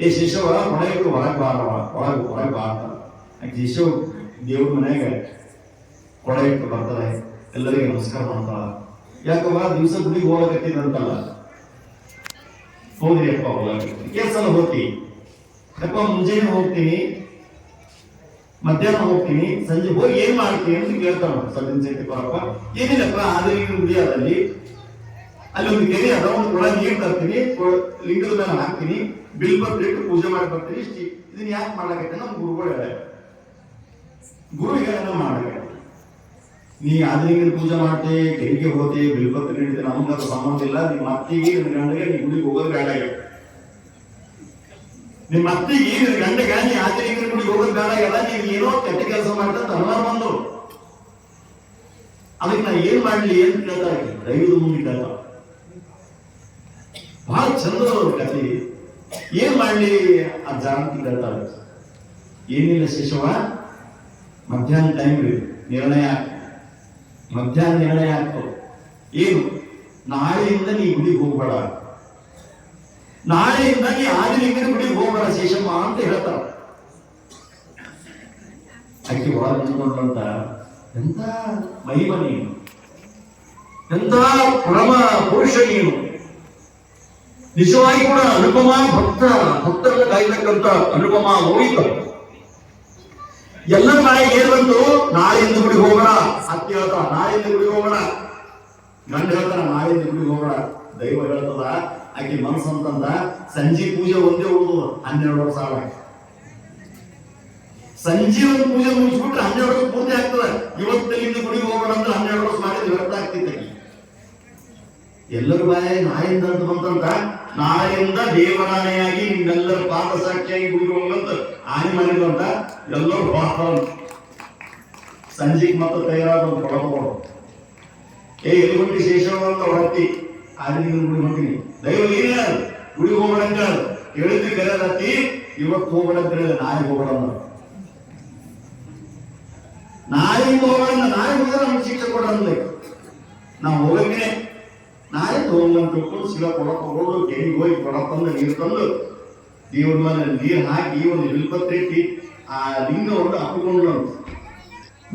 ಏ ಶೇಷವ ಹೊರಗೆ ಹೊರಗೆ ಬಾರವ, ಹೊರಗೆ ಬಾರ್ತಾರ. ಶೇಷವ್ ದೇವ್ರ ಮನೆಯಾಗ ಕೊಡ ಇಟ್ಟು ಬರ್ತಾರೆ, ಎಲ್ಲರಿಗೆ ನಮಸ್ಕಾರ ಮಾಡ್ತಾಳ. ಯಾಕವ ದಿವಸ ಗುಡಿಗೆ ಹೋಗಕತ್ತಿದಂತಲ್ಲ. ಹೌದ್ರಿ ಅಪ್ಪ, ಎಷ್ಟು ಸಲ ಹೋಗ್ತೀನಿ ಯಪ್ಪ? ಮುಂಜಾನೆ ಹೋಗ್ತೀನಿ, ಮಧ್ಯಾಹ್ನ ಹೋಗ್ತೀನಿ, ಸಂಜೆ ಹೋಗಿ ಏನ್ ಮಾಡ್ತೀನಿ ಅಂತ ಕೇಳ್ತಾನ ಸದ್ದಿನ ಶೆಟ್ಟಿ ಪರಪ್ಪ. ಏನಿಲ್ಲಪ್ಪ, ಆದಲಿಂಗನ ಗುಡಿ ಅದಲ್ಲಿ ಅಲ್ಲಿ ಒಂದು ಕೆರೆ ಅದ, ಒಂದು ಕೊಡ ನೀರು ತರ್ತೀನಿ, ಲಿಂಗದ ಮೇಲೆ ಹಾಕ್ತೀನಿ, ಬಿಲ್ಪತ್ರ ಇಟ್ಟು ಪೂಜೆ ಮಾಡಿ ಬರ್ತೀನಿ. ಇಷ್ಟಿ ಇದನ್ನ ಯಾಕೆ ಮಾಡ್ಲಾಕತ್ತೆ? ನಮ್ಮ ಗುರುಗಳು ಹೇಳ, ಗುರು ಹೇಳ ಮಾಡ್ಲಾಕ ನೀ ಆದ್ರಿಂದ ಪೂಜೆ ಮಾಡ್ತೆ, ಕೆರಿಗೆ ಹೋತೆ, ಬಿಲ್ಪತ್ರೆ ನೀಡಿತೆ, ನಮಗದು ಸಂಬಂಧ ಇಲ್ಲ. ನಿಮ್ಮ ಅತ್ತಿಗೆ ನಿನ್ನ ಗಂಡಗೆ ನೀ ಗುಡಿಗೆ ಹೋಗೋದು ಬೇಡ. ನಿಮ್ಮ ಅತ್ತಿಗೆ ನಿನ್ನ ಗಂಡಗ ನೀ ಆದ್ರಿಂದ ಗುಡಿಗೆ ಹೋಗೋದು ಬೇಡ ಎಲ್ಲ. ನೀವು ಏನೋ ಕೆಟ್ಟ ಕೆಲಸ ಮಾಡ್ತಾ ಅನುಮಾನ ಬಂದು ಅದಕ್ಕೆ ನಾ ಏನ್ ಮಾಡ್ಲಿ ಅಂತ ಕೇಳ್ತಾ ಇದ್ದೀನಿ. ದೈವದ ಮುಂದೆ ಕೇಳ್ತಾ ಬಹಳ ಚಂದ ಕಥೆ. ಏನ್ ಮಾಡ್ಲಿ ಅಜ್ಜ ಅಂತ ಕೇಳ್ತಾ ಇದ್ದ. ಏನಿಲ್ಲ ಶಿಶುವ, ಮಧ್ಯಾಹ್ನ ಟೈಮ್ ನಿರ್ಣಯ ಮಧ್ಯಾಹ್ನ ನಿರ್ಣಯ ಆಗ್ತದೆ. ಏನು? ನಾಳೆಯಿಂದ ನೀ ಗುಡಿಗೆ ಹೋಗ್ಬೇಡ, ನಾಳೆಯಿಂದ ನೀ ಆದಿಲಿಂಗನ ಗುಡಿಗೆ ಹೋಗ್ಬೇಡ ಶೇಷಮ್ಮ ಅಂತ ಹೇಳ್ತಾರ. ಆಕೆ ಒಳಗೆ ನಿಂತ್ಕೊಂಡ್ರಂತ, ಎಂತ ಮಹಿಮ ನೀನು, ಎಂತ ಪರಮ ಪುರುಷ ನೀನು, ನಿಜವಾಗಿ ಕೂಡ ಅನುಪಮ ಭಕ್ತರನ್ನ ಕಾಯ್ತಕ್ಕಂತ ಅನುಪಮ ಲೋಹಿತ. ಎಲ್ಲ ನಾಳೆ ಏನ್ ಬಂತು? ನಾಳೆಯಿಂದ ಗುಡಿಗೆ ಹೋಗೋಣ. ಅತ್ತಿ ಹೇಳ್ತಾರ ನಾಳೆಯಿಂದ ಗುಡಿಗೆ ಹೋಗೋಣ, ಗಂಡ ಹೇಳ್ತಾರ ನಾಳೆಯಿಂದ ಗುಡಿಗೆ ಹೋಗೋಣ. ದೈವ ಹೇಳ್ತದ, ಆಕೆ ಮನಸ್ಸು ಅಂತಂದ ಸಂಜೆ ಪೂಜೆ ಒಂದೇ ಉಳಿದು 12 ವರ್ಷ ಆಗ. ಸಂಜೆ ಒಂದು ಪೂಜೆ ಮುಗಿಸ್ಬಿಟ್ರೆ 12 ವರ್ಷ ಪೂರ್ತಿ ಆಗ್ತದೆ. ಇವತ್ತಿನಿಂದ ಗುಡಿಗೆ ಹೋಗೋಣ ಅಂದ್ರೆ 12 ವರ್ಷ ಮಾಡಿದ್ರೆ ವ್ಯರ್ಥ ಆಗ್ತಿತ್ತು. ಎಲ್ಲರೂ ಬಾಯ ನಾಳೆಯಿಂದ ಅಂತ ಬಂತಂತ, ನಾಳೆಯಿಂದ ದೇವರಾಣೆಯಾಗಿ ನಿಮ್ಮೆಲ್ಲರ ಪಾದ ಸಾಕ್ಷಿಯಾಗಿ ಗುಡಿಗೆ ಹೋಗಂತ ಆನೆ ಮಾಡಿದ್ರು ಅಂತ ಎಲ್ಲರೂ ಸಂಜೆಗೆ ಮತ್ತೆ ತಯಾರಾದ ಒಂದು ಕೊಡಬಹುದು. ಎಲ್ಲಿ ಹೊಂಟಿ ಶೇಷವ ಅಂತ ಹೊರತಿ ಆದಿನ ಗುಡಿ ಹೊಂಟಿನಿ. ದೈವ ಏನ ಗುಡಿಗೆ ಹೋಗೋಣ ಅಂತ ಹೇಳಿದ್ವಿ ಕರೆಯಲತ್ತಿ. ಇವತ್ತು ಹೋಗೋಣ ಅಂತ ಹೇಳಿದ್ರೆ ನಾಳೆ ಹೋಗೋಣ, ನಾಳೆ ಹೋಗೋಣ. ನಾಳೆ ಹೋದ್ರೆ ನಮ್ಗೆ ಶಿಕ್ಷೆ ಕೊಡೋಣ. ನಾವು ಹೋಗಕ್ಕೆ ನಾಳೆ ತಗೊಂಡ್ ತಿಳ್ಕೊಂಡು ಸಿಗ ಕೊಡ ತಗೊಂಡು ಕೆರೆಗೆ ಹೋಗಿ ಕೊಡ ತಂದು ನೀರು ತಂದು ದೇವ್ರ ಮೇಲೆ ನೀರು ಹಾಕಿ ಒಂದು ಬಿಲ್ಪತ್ರೆ ಇಟ್ಟು ಆ ಲಿಂಗವನ್ನು ಅಪ್ಪಿಕೊಂಡು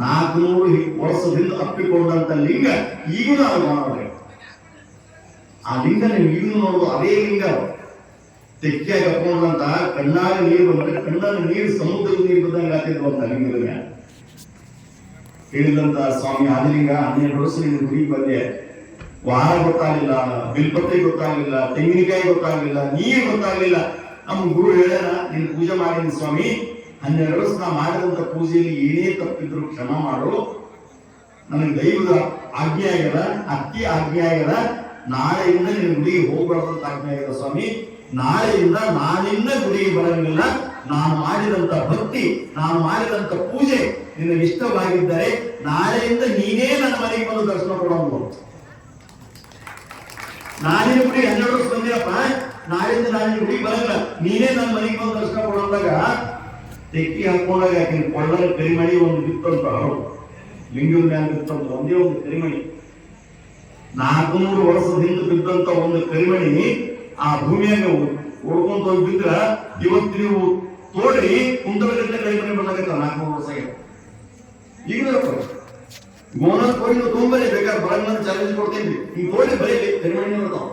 400 ವರ್ಷದಿಂದ ಅಪ್ಪಿಕೊಂಡಂತ ಲಿಂಗ ಈಗೂ ನಾವು ಕಾಣೋದ್ರೆ. ಆ ಲಿಂಗ ನೀವು ಈಗಲೂ ನೋಡೋದು ಅದೇ ಲಿಂಗ. ತೆಕ್ಕಿಯಾಗಿ ಅಪ್ಕೊಂಡಂತ ಕಣ್ಣಾಗ ನೀರು ಬಂದ್ರೆ ಕಣ್ಣಲ್ಲಿ ನೀರು ಸಮುದ್ರದ ನೀರು ಬಂದಂಗೆ ಆಗ್ತಿದ್ರು ಅಂತ ಲಿಂಗದ ಮೇಲೆ ಹೇಳಿದಂತ ಸ್ವಾಮಿ ಆದಿಲಿಂಗ 12 ವರ್ಷ ನೀನು ಗುಡಿಗೆ ಬಂದೆ, ವಾರ ಗೊತ್ತಾಗಲಿಲ್ಲ, ಬಿಲ್ಪತ್ರೆ ಗೊತ್ತಾಗಲಿಲ್ಲ, ತೆಂಗಿನಕಾಯಿ ಗೊತ್ತಾಗಲಿಲ್ಲ, ನೀರು ಗೊತ್ತಾಗಲಿಲ್ಲ. ನಮ್ಮ ಗುರು ಹೇಳ್ಯಾರ, ನೀನು ಪೂಜೆ ಮಾಡಿದ ಸ್ವಾಮಿ, 12 ವರ್ಷ ನಾ ಮಾಡಿದಂತ ಪೂಜೆಯಲ್ಲಿ ಏನೇ ತಪ್ಪಿದ್ರು ಕ್ಷಮ ಮಾಡು. ನನಗೆ ದೈವದ ಆಜ್ಞೆ ಆಗ್ಯದ, ಅತ್ತಿ ಆಜ್ಞೆ ಆಗ್ಯದ, ನಾಳೆಯಿಂದ ನೀನು ಗುಡಿಗೆ ಹೋಗ್ಬಾರ್ದಂತ ಆಜ್ಞೆ ಆಗ್ಯದ ಸ್ವಾಮಿ. ನಾಳೆಯಿಂದ ನಾನಿನ್ನ ಗುಡಿಗೆ ಬರಂಗಿಲ್ಲ. ನಾನು ಮಾಡಿದಂತ ಭಕ್ತಿ, ನಾನು ಮಾಡಿದಂತ ಪೂಜೆ ನಿನಗೆ ಇಷ್ಟವಾಗಿದ್ದರೆ ನಾಳೆಯಿಂದ ನೀನೇ ನನ್ನ ಮನೆಗೆ ಬಂದು ದರ್ಶನ ಕೊಡೋದು. ನಾನಿನ ಗುಡಿ 12 ವರ್ಷ ಬಂದಿರಪ್ಪ, ನಾಳೆಯಿಂದ ನಾನು ಗುಡಿಗೆ ಬರಲ್ಲ, ನೀನೇ ನನ್ನ ಮನೆಗೆ ಬಂದು ದರ್ಶನ ಕೊಡೋದಾಗ ತೆಕ್ಕಿ ಹಾಕೊಂಡಾಗ ಯಾಕೆ ಕೊಳ್ಳದ ಕರಿಮಣಿ ಒಂದು ಬಿತ್ತಂತ ಲಿಂಗದ ಮ್ಯಾಲ ಬಿತ್ತಂತ ಒಂದೇ ಒಂದು ಕರಿಮಣಿ, 400 ವರ್ಷದ ಹಿಂದೆ ಬಿದ್ದಂತ ಒಂದು ಕರಿಮಣಿ ಆ ಭೂಮಿಯಾಗ ಓಡ್ಕೊಂತ ಹೋಗಿ ಬಿದ್ರ ಇವತ್ತು ನೀವು ತೋಡ್ರಿ ಕುಂತಲಗಟ್ಟಲೆ ಕರಿಮಣಿ ಬಂದಾಗತ್ತ 400 ವರ್ಷ ಆಗಿದೆ. ಈಗ ಗೋನಸ್ ಹೋಗಿ ನೀವು ತುಂಬಲೇ ಬೇಕಾದ್ರೆ ಬರಂಗ್ ಚಾಲೆಂಜ್ ಕೊಡ್ತೀನಿ, ನೀವು ತೋಡಿ ಬರೀಲಿ ಕರಿಮಣಿ ಬರ್ತಾವ.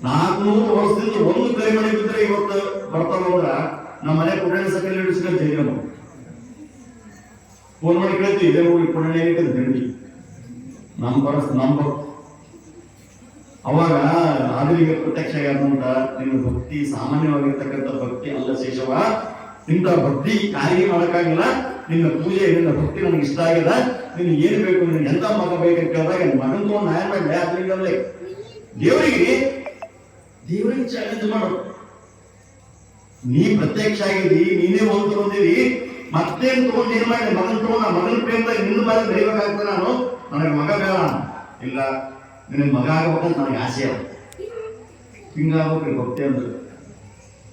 400 ವರ್ಷದಿಂದ ಒಂದು ಕರಿಮಣಿ ಬಿದ್ರೆ ಇವತ್ತು ಬರ್ತಾವ ಅಂದ್ರ ನಮ್ಮ ಮನೆ ಪುರಾಣ ಸಕಲ ಹಿಡಿಸ್ಕೊಂಡು ಜೈಲ ಫೋನ್ ಮಾಡಿ ಕೇಳ್ತೀವಿ, ಇದೇ ಹೋಗಿ ಪುರಾಣ ತಿಂಡಿ ನಂಬರ್ ಅವಾಗ ಆದಿಲಿಂಗ ಪ್ರತ್ಯಕ್ಷ ಆಗ್ಯಾದಂತ ನಿಮ್ಮ ಭಕ್ತಿ ಸಾಮಾನ್ಯವಾಗಿರ್ತಕ್ಕಂಥ ಭಕ್ತಿ ಅಲ್ಲ ಶೇಷವ. ಇಂಥ ಭಕ್ತಿ ಯಾರಿಗೆ ಮಾಡಕ್ಕಾಗಿಲ್ಲ. ನಿನ್ನ ಪೂಜೆ, ನಿನ್ನ ಭಕ್ತಿ ನನಗೆ ಇಷ್ಟ ಆಗಿದೆ. ನಿನ್ ಏನ್ ಬೇಕು, ನಿನ್ ಎಂತ ಮಗ ಬೇಕಂತ ಕೇಳಿದಾಗ ಮಗನ್ ತಗೊಂಡು ನ್ಯಾಯ ಮಾಡಲಿ. ಆದ್ರಿಂದ ದೇವರಿಗೆ ಚಾಲೆಂಜ್ ಮಾಡು. ನೀ ಪ್ರತ್ಯಕ್ಷ ಆಗಿದಿ, ನೀನೇ ಒಂದು ತಗೊಂಡಿದಿ, ಮತ್ತೇನ್ ತಗೊಂಡು ಏನ್ ಮಾಡಿ ಮಗನ್ ತಗೊಂಡು ಮಗನ ಪ್ರೇಮದಾಗ ನಿನ್ನ ಮೇಲೆ ಬೆಳಿಬೇಕಾಗ್ತದೆ. ನಾನು ನನಗೆ ಮಗ ಬೇಡ, ಇಲ್ಲ ನಿನಗೆ ಮಗ ಆಗ್ಬೇಕಂತ ನನಗೆ ಆಸೆ ಅವ, ಹಿಂಗಾಗ್ಬೇಕು ಭಕ್ತಿ ಅಂದ್ರೆ.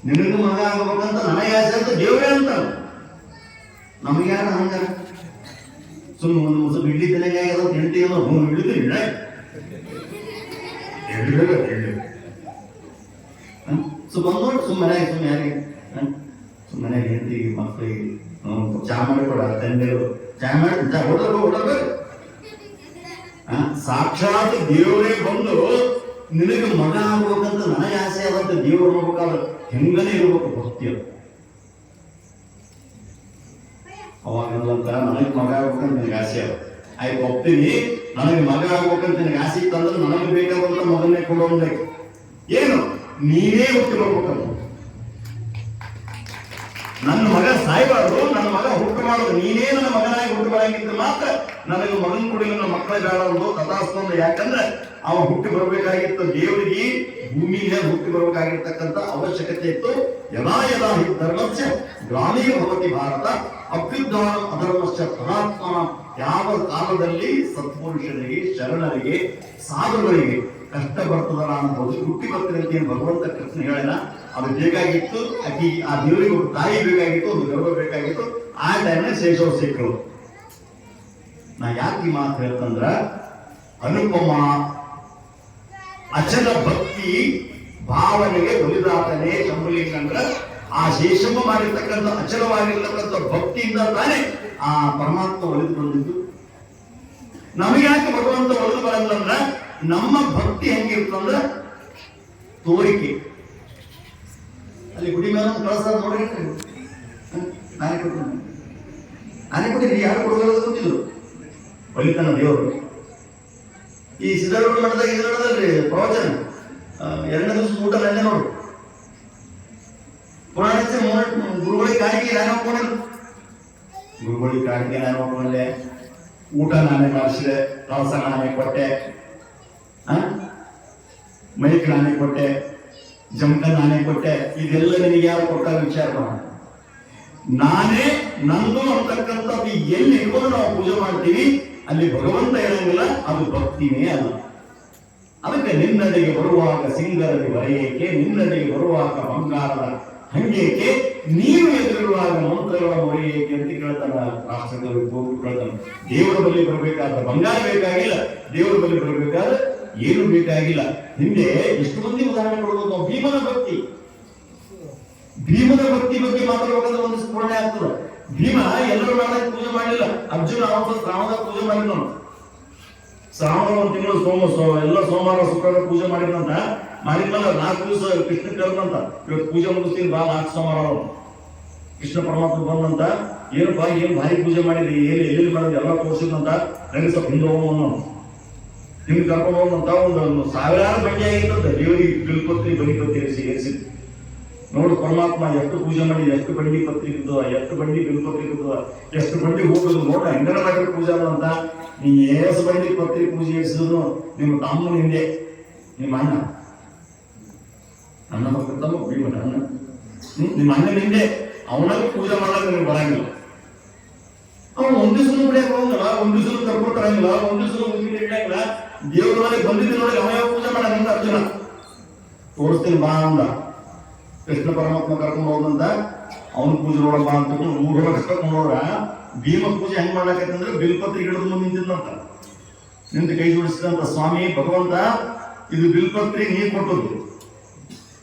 ನಿನಗೂ ಮಗ ಆಗ್ಬೇಕಂತ ನನಗೆ ಆಸೆ ಅಂತ ದೇವರೇ ಅಂತ. ನಮಗೆ ಯಾರ ಹಂಗಾರ ಸುಮ್ಮನೆ ಒಂದು ಮುಸ ಬಿಡ್ಲಿ ತಲೆಗೆ ಆಗ್ಯದ ಹೆಂಡತಿ ಹಿಡಿದು ಬಂದೋಡು ಸುಮ್ಮನೆ ಯಾರಿಗೆ ಸುಮ್ಮನೆ ಹೆಂಡತಿಗೆ ಮಕ್ಕಳಿಗೆ ಚಾ ಮಾಡಿ ಕೊಡ ತಂದೆರು ಚಾ ಮಾಡಿ ಹೊಡಬೇಕು. ಸಾಕ್ಷಾತ್ ದೇವರೇ ಬಂದು ನಿನಗೆ ಮಗ ಆಗ್ಬೇಕಂತ ನನಗೆ ಆಸೆ ಆದಂತ ದೇವರು ನೋಡ್ಬೇಕಾದ್ರೆ ಹೆಂಗನೇ ಇರ್ಬೇಕು ಭಕ್ತಿ. ಅವಾಗಲ್ಲಂತ ನನಗೆ ಮಗ ಆಗ್ಬೇಕಂತ ನನಗೆ ಆಸೆ ಅದ, ಆಯ್ತು ಹೋಗ್ತೀನಿ. ನನಗೆ ಮಗ ಆಗ್ಬೇಕಂತ ನನಗೆ ಆಸೆ ಇತ್ತಂದ್ರೆ ನನಗೆ ಬೇಕಾದಂತ ಮಗನ್ನೇ ಕೊಡೋದು. ಏನು ನೀನೇ ಹುಟ್ಟಿ ಬರ್ಬೇಕಂತ ನನ್ನ ಮಗ ಸಾಯಬಾರ್ದು, ನನ್ನ ಮಗ ಹುಟ್ಟು ಮಾಡೋದು, ನೀನೇ ನನ್ನ ಮಗನಾಗಿ ಹುಟ್ಟು ಬರಂಗಿದ್ರೆ ಮಾತ್ರ ನನಗೆ ಮಗನ ಕೊಡಿ, ನನ್ನ ಮಕ್ಕಳ ಬೇಡ ತಥಾಸ್ತಂದು. ಯಾಕಂದ್ರೆ ಅವ ಹುಟ್ಟಿ ಬರಬೇಕಾಗಿತ್ತು, ದೇವರಿಗೆ ಭೂಮಿಗೆ ಹುಟ್ಟಿ ಬರಬೇಕಾಗಿರ್ತಕ್ಕಂಥ ಅವಶ್ಯಕತೆ ಇತ್ತು. ಯದಾ ಯದಾ ಹಿ ಧರ್ಮಸ್ಯ ಗ್ರಾಮೀಣ ಭವತಿ ಭಾರತ ಅಭ್ಯುದ್ಧಾನ ಅಧರ್ಮಸ್ಯ ಪರಾತ್ಮನ. ಯಾವ ಕಾಲದಲ್ಲಿ ಸತ್ಪುರುಷರಿಗೆ, ಶರಣರಿಗೆ, ಸಾಧುಗಳಿಗೆ ಕಷ್ಟ ಬರ್ತದ, ನಾನು ಹುಟ್ಟಿ ಬರ್ತೀನಿ ಅಂತ ಭಗವಂತ ಕೃಷ್ಣ ಹೇಳಿದ. ಅದು ಬೇಕಾಗಿತ್ತು, ಆ ದೇವರಿಗೆ ಒಂದು ತಾಯಿ ಬೇಕಾಗಿತ್ತು, ಒಂದು ಗರ್ಭ ಬೇಕಾಗಿತ್ತು. ಆ ಟೈಮ್ನಲ್ಲಿ ಶೇಷವ ಸಿಕ್ಕರು. ನಾ ಯಾಕೆ ಈ ಮಾತು ಹೇಳ್ತಂದ್ರ, ಅನುಪಮ ಅಚಲ ಭಕ್ತಿ ಭಾವನೆಗೆ ಒಲಿದಾತನೇ ಶಂಭುಲಿಂಗ. ಅಂದ್ರ ಆ ಶೇಷಮ್ಮ ಮಾಡಿರ್ತಕ್ಕಂಥ ಅಚಲವಾಗಿರ್ತಕ್ಕಂಥ ಭಕ್ತಿಯಿಂದ ತಾನೇ ಆ ಪರಮಾತ್ಮ ಒಲಿದು ಬಂದಿದ್ದು. ನಮಗೆ ಯಾಕೆ ಭಗವಂತ ಒಲಿದು ಬರಲ್ಲ? ನಮ್ಮ ಭಕ್ತಿ ಹೆಂಗಿರ್ತಂದ್ರ ತೋರಿಕೆ. ಅಲ್ಲಿ ಗುಡಿ ಮೇಲೆ ಕಳಸ ನೋಡಿ, ನಾನೇ ಕೊಟ್ಟಿದ್ರಿ, ಯಾರು ಕೊಡೋದು ಗೊತ್ತಿದ್ರು, ಒಲಿತಾನ ದೇವರು. ಈ ಸಿದ್ಧಾರೂಢ ಮಠದಾಗ ಇದು ನಡೆದಲ್ರಿ ಪ್ರವಚನ, 2ನೇ ದಿವಸ ಊಟ ನೆನ್ನೆ ನೋಡು. ಪುರಾಣ ಗುರುಗಳಿಗೆ ಕಾಣಿಕೆ ನಾನು ಹೋಗ್ಕೊಂಡಿಲ್ಲ, ಗುರುಗಳಿಗೆ ಕಾಣಿಕೆ ನಾನು ಹೋಗ್ಕೊಂಡೆ, ಊಟ ನಾನೇ ಮಾಡಿಸಿದೆ, ಕಳಸ ನಾನೇ ಕೊಟ್ಟೆ, ಮೈಕ್ ನಾನೇ ಕೊಟ್ಟೆ, ಜಮಕ ನಾನೇ ಕೊಟ್ಟೆ. ಇದೆಲ್ಲ ನಿನಗೆ ಯಾರು ಕೊಟ್ಟಾಗ ವಿಚಾರ ಮಾಡ. ನಾನೇ ನಂದು ಅಂತಕ್ಕಂಥದ್ದು ಎಲ್ಲಿ ಇಟ್ಕೊಂಡು ನಾವು ಪೂಜೆ ಮಾಡ್ತೀವಿ, ಅಲ್ಲಿ ಭಗವಂತ ಹೇಳಂಗಿಲ್ಲ, ಅದು ಭಕ್ತಿನೇ ಅಲ್ಲ. ಅದಕ್ಕೆ ನಿನ್ನಡೆಗೆ ಬರುವಾಗ ಸಿಂಗರದಿ ಬರೆಯೇಕೆ, ನಿನ್ನಡೆಗೆ ಬರುವಾಗ ಬಂಗಾರದ ಹಂಗೇಕೆ, ನೀವು ಎದುರಿರುವಾಗ ಮಂತ್ರಗಳ ಮೊರೆಯೇಕೆ ಅಂತ ಕೇಳ್ತಾನ ರಾಷ್ಟ್ರದಲ್ಲಿ ಹೋಗಿ ಕೇಳ್ತಾನೆ. ದೇವರ ಬಳಿ ಬರಬೇಕಾದ ಬಂಗಾರ ಬೇಕಾಗಿಲ್ಲ, ದೇವರ ಬಳಿ ಬರಬೇಕಾದ್ರೆ ಏನು ಬೇಕಾಗಿಲ್ಲ. ಹಿಂದೆ ಎಷ್ಟು ಮಂದಿ ಉದಾಹರಣೆ ಕೊಡಬಹುದು ನಾವು. ಭೀಮನ ಭಕ್ತಿ ಬಗ್ಗೆ ಮಾತಾಡ್ಬೇಕಂದ್ರೆ ಒಂದು ಸ್ಫೋರಣೆ ಆಗ್ತದೆ. ಭೀಮ ಎಲ್ಲರೂ ನಾಳೆ ಪೂಜೆ ಮಾಡಲಿಲ್ಲ, ಅರ್ಜುನ ಅವತ್ತು ಶ್ರಾವಣದಾಗ ಪೂಜೆ ಮಾಡಿದ. ಶ್ರಾವಣ ಒಂದು ತಿಂಗಳು ಎಲ್ಲ ಸೋಮವಾರ ಶುಕ್ರವಾರ ಪೂಜೆ ಮಾಡಿದ್ನಂತ. ಮಾಡಿದ್ಮೇಲೆ 4 ದಿವಸ ಕೃಷ್ಣ ಕರೆದಂತ, ಇವತ್ತು ಪೂಜೆ ಮುಗಿಸ್ತೀನಿ ಬಾ, 4 ಸೋಮವಾರ ಕೃಷ್ಣ ಪರಮಾತ್ಮ ಬಂದಂತ. ಏನಪ್ಪಾ ಏನ್ ಭಾರಿ ಪೂಜೆ ಮಾಡಿದ್ರಿ, ಎಲ್ಲಿ ಮಾಡಿದ್ರಿ ಎಲ್ಲ ತೋರಿಸಿದಂತ. ನನಗೆ ಸ್ವಲ್ಪ ಹಿಂದೆ ಹೋಗೋಣ, ನಿಮ್ಗೆ ಕರ್ಕೊಂಡು ಹೋಗೋಣಂತ. ಒಂದು 1000 ಬಂಡಿ ಆಗಿರ್ತದೆ ದೇವರಿಗೆ ಬಿಲ್ಪತ್ರಿ ಬಲಿಪತ್ರಿ ಸೇರಿಸಿದ್ದು. ನೋಡು ಪರಮಾತ್ಮ ಎಷ್ಟು ಪೂಜೆ ಮಾಡಿ, ಎಷ್ಟು ಬಂಡಿ ಪತ್ರಿ ಇರ್ತದ, ಎಷ್ಟು ಬಂಡಿ ಬಿಲ್ಪತ್ರಿ ಇರ್ತದ, ಎಷ್ಟು ಬಂಡಿ ಹೋಗುದು ನೋಡ. ಹೆಂಗನ ಮಾಡಿ ಪೂಜೆ ಅಂತ. ನೀ ಏಸು ಬಂಡಿ ಪತ್ರಿ ಪೂಜೆ ಇರಿಸಿದ್ರು ನಿಮ್ಮ ತಮ್ಮನ ಹಿಂದೆ, ನಿಮ್ಮ ಅಣ್ಣ ಮಕ್ಕಳ ತಮ್ಮ ಭೀಮನ ಅಣ್ಣ, ನಿಮ್ಮ ಅಣ್ಣನ ಹಿಂದೆ ಅವನಾಗ ಪೂಜೆ ಮಾಡಕ್ಕೆ ನಿಮ್ಗೆ ಬರಂಗಿಲ್ಲ. ಅವನು ಒಂದ್ ದಿವಸ ಬಿಡಕ್ಕೆ ಹೋಗಲ್ಲ, ಒಂದ್ ದಿವಸ ಕರ್ಕೊಂಡು ತರಂಗಿಲ್ಲ, ಒಂದ್ ದಿವಸ ಇಡಂಗಿಲ್ಲ. ದೇವ್ರ ಮನೆಗೆ ಬಂದಿದ್ದು ನೋಡಿ ಅವ ಯಾವ ಪೂಜೆ ಮಾಡಂತ ಅರ್ಜುನ ತೋರಿಸ್ತೀನಿ ಬಾ ಅಂದ. ಕೃಷ್ಣ ಪರಮಾತ್ಮ ಕರ್ಕೊಂಡು ಹೋದಂತ ಅವನ ಪೂಜೆ ನೋಡಮ್ಮ ಅಂತ ಊರೊಳಗೆ ಕರ್ಕೊಂಡು ಹೋದ್ರ ಭೀಮ ಪೂಜೆ ಹೆಂಗ್ ಮಾಡ್ಲಾಕತ್ತಂದ್ರೆ ಬಿಲ್ಪತ್ರಿ ಗಿಡದ ಮುಂದೆ ನಿಂತಿದ್ದಂತ. ನಿಂತು ಕೈ ಜೋಡಿಸಿದಂತ, ಸ್ವಾಮಿ ಭಗವಂತ ಇದು ಬಿಲ್ಪತ್ರಿ ನೀ ಕೊಟ್ಟದ್ದು,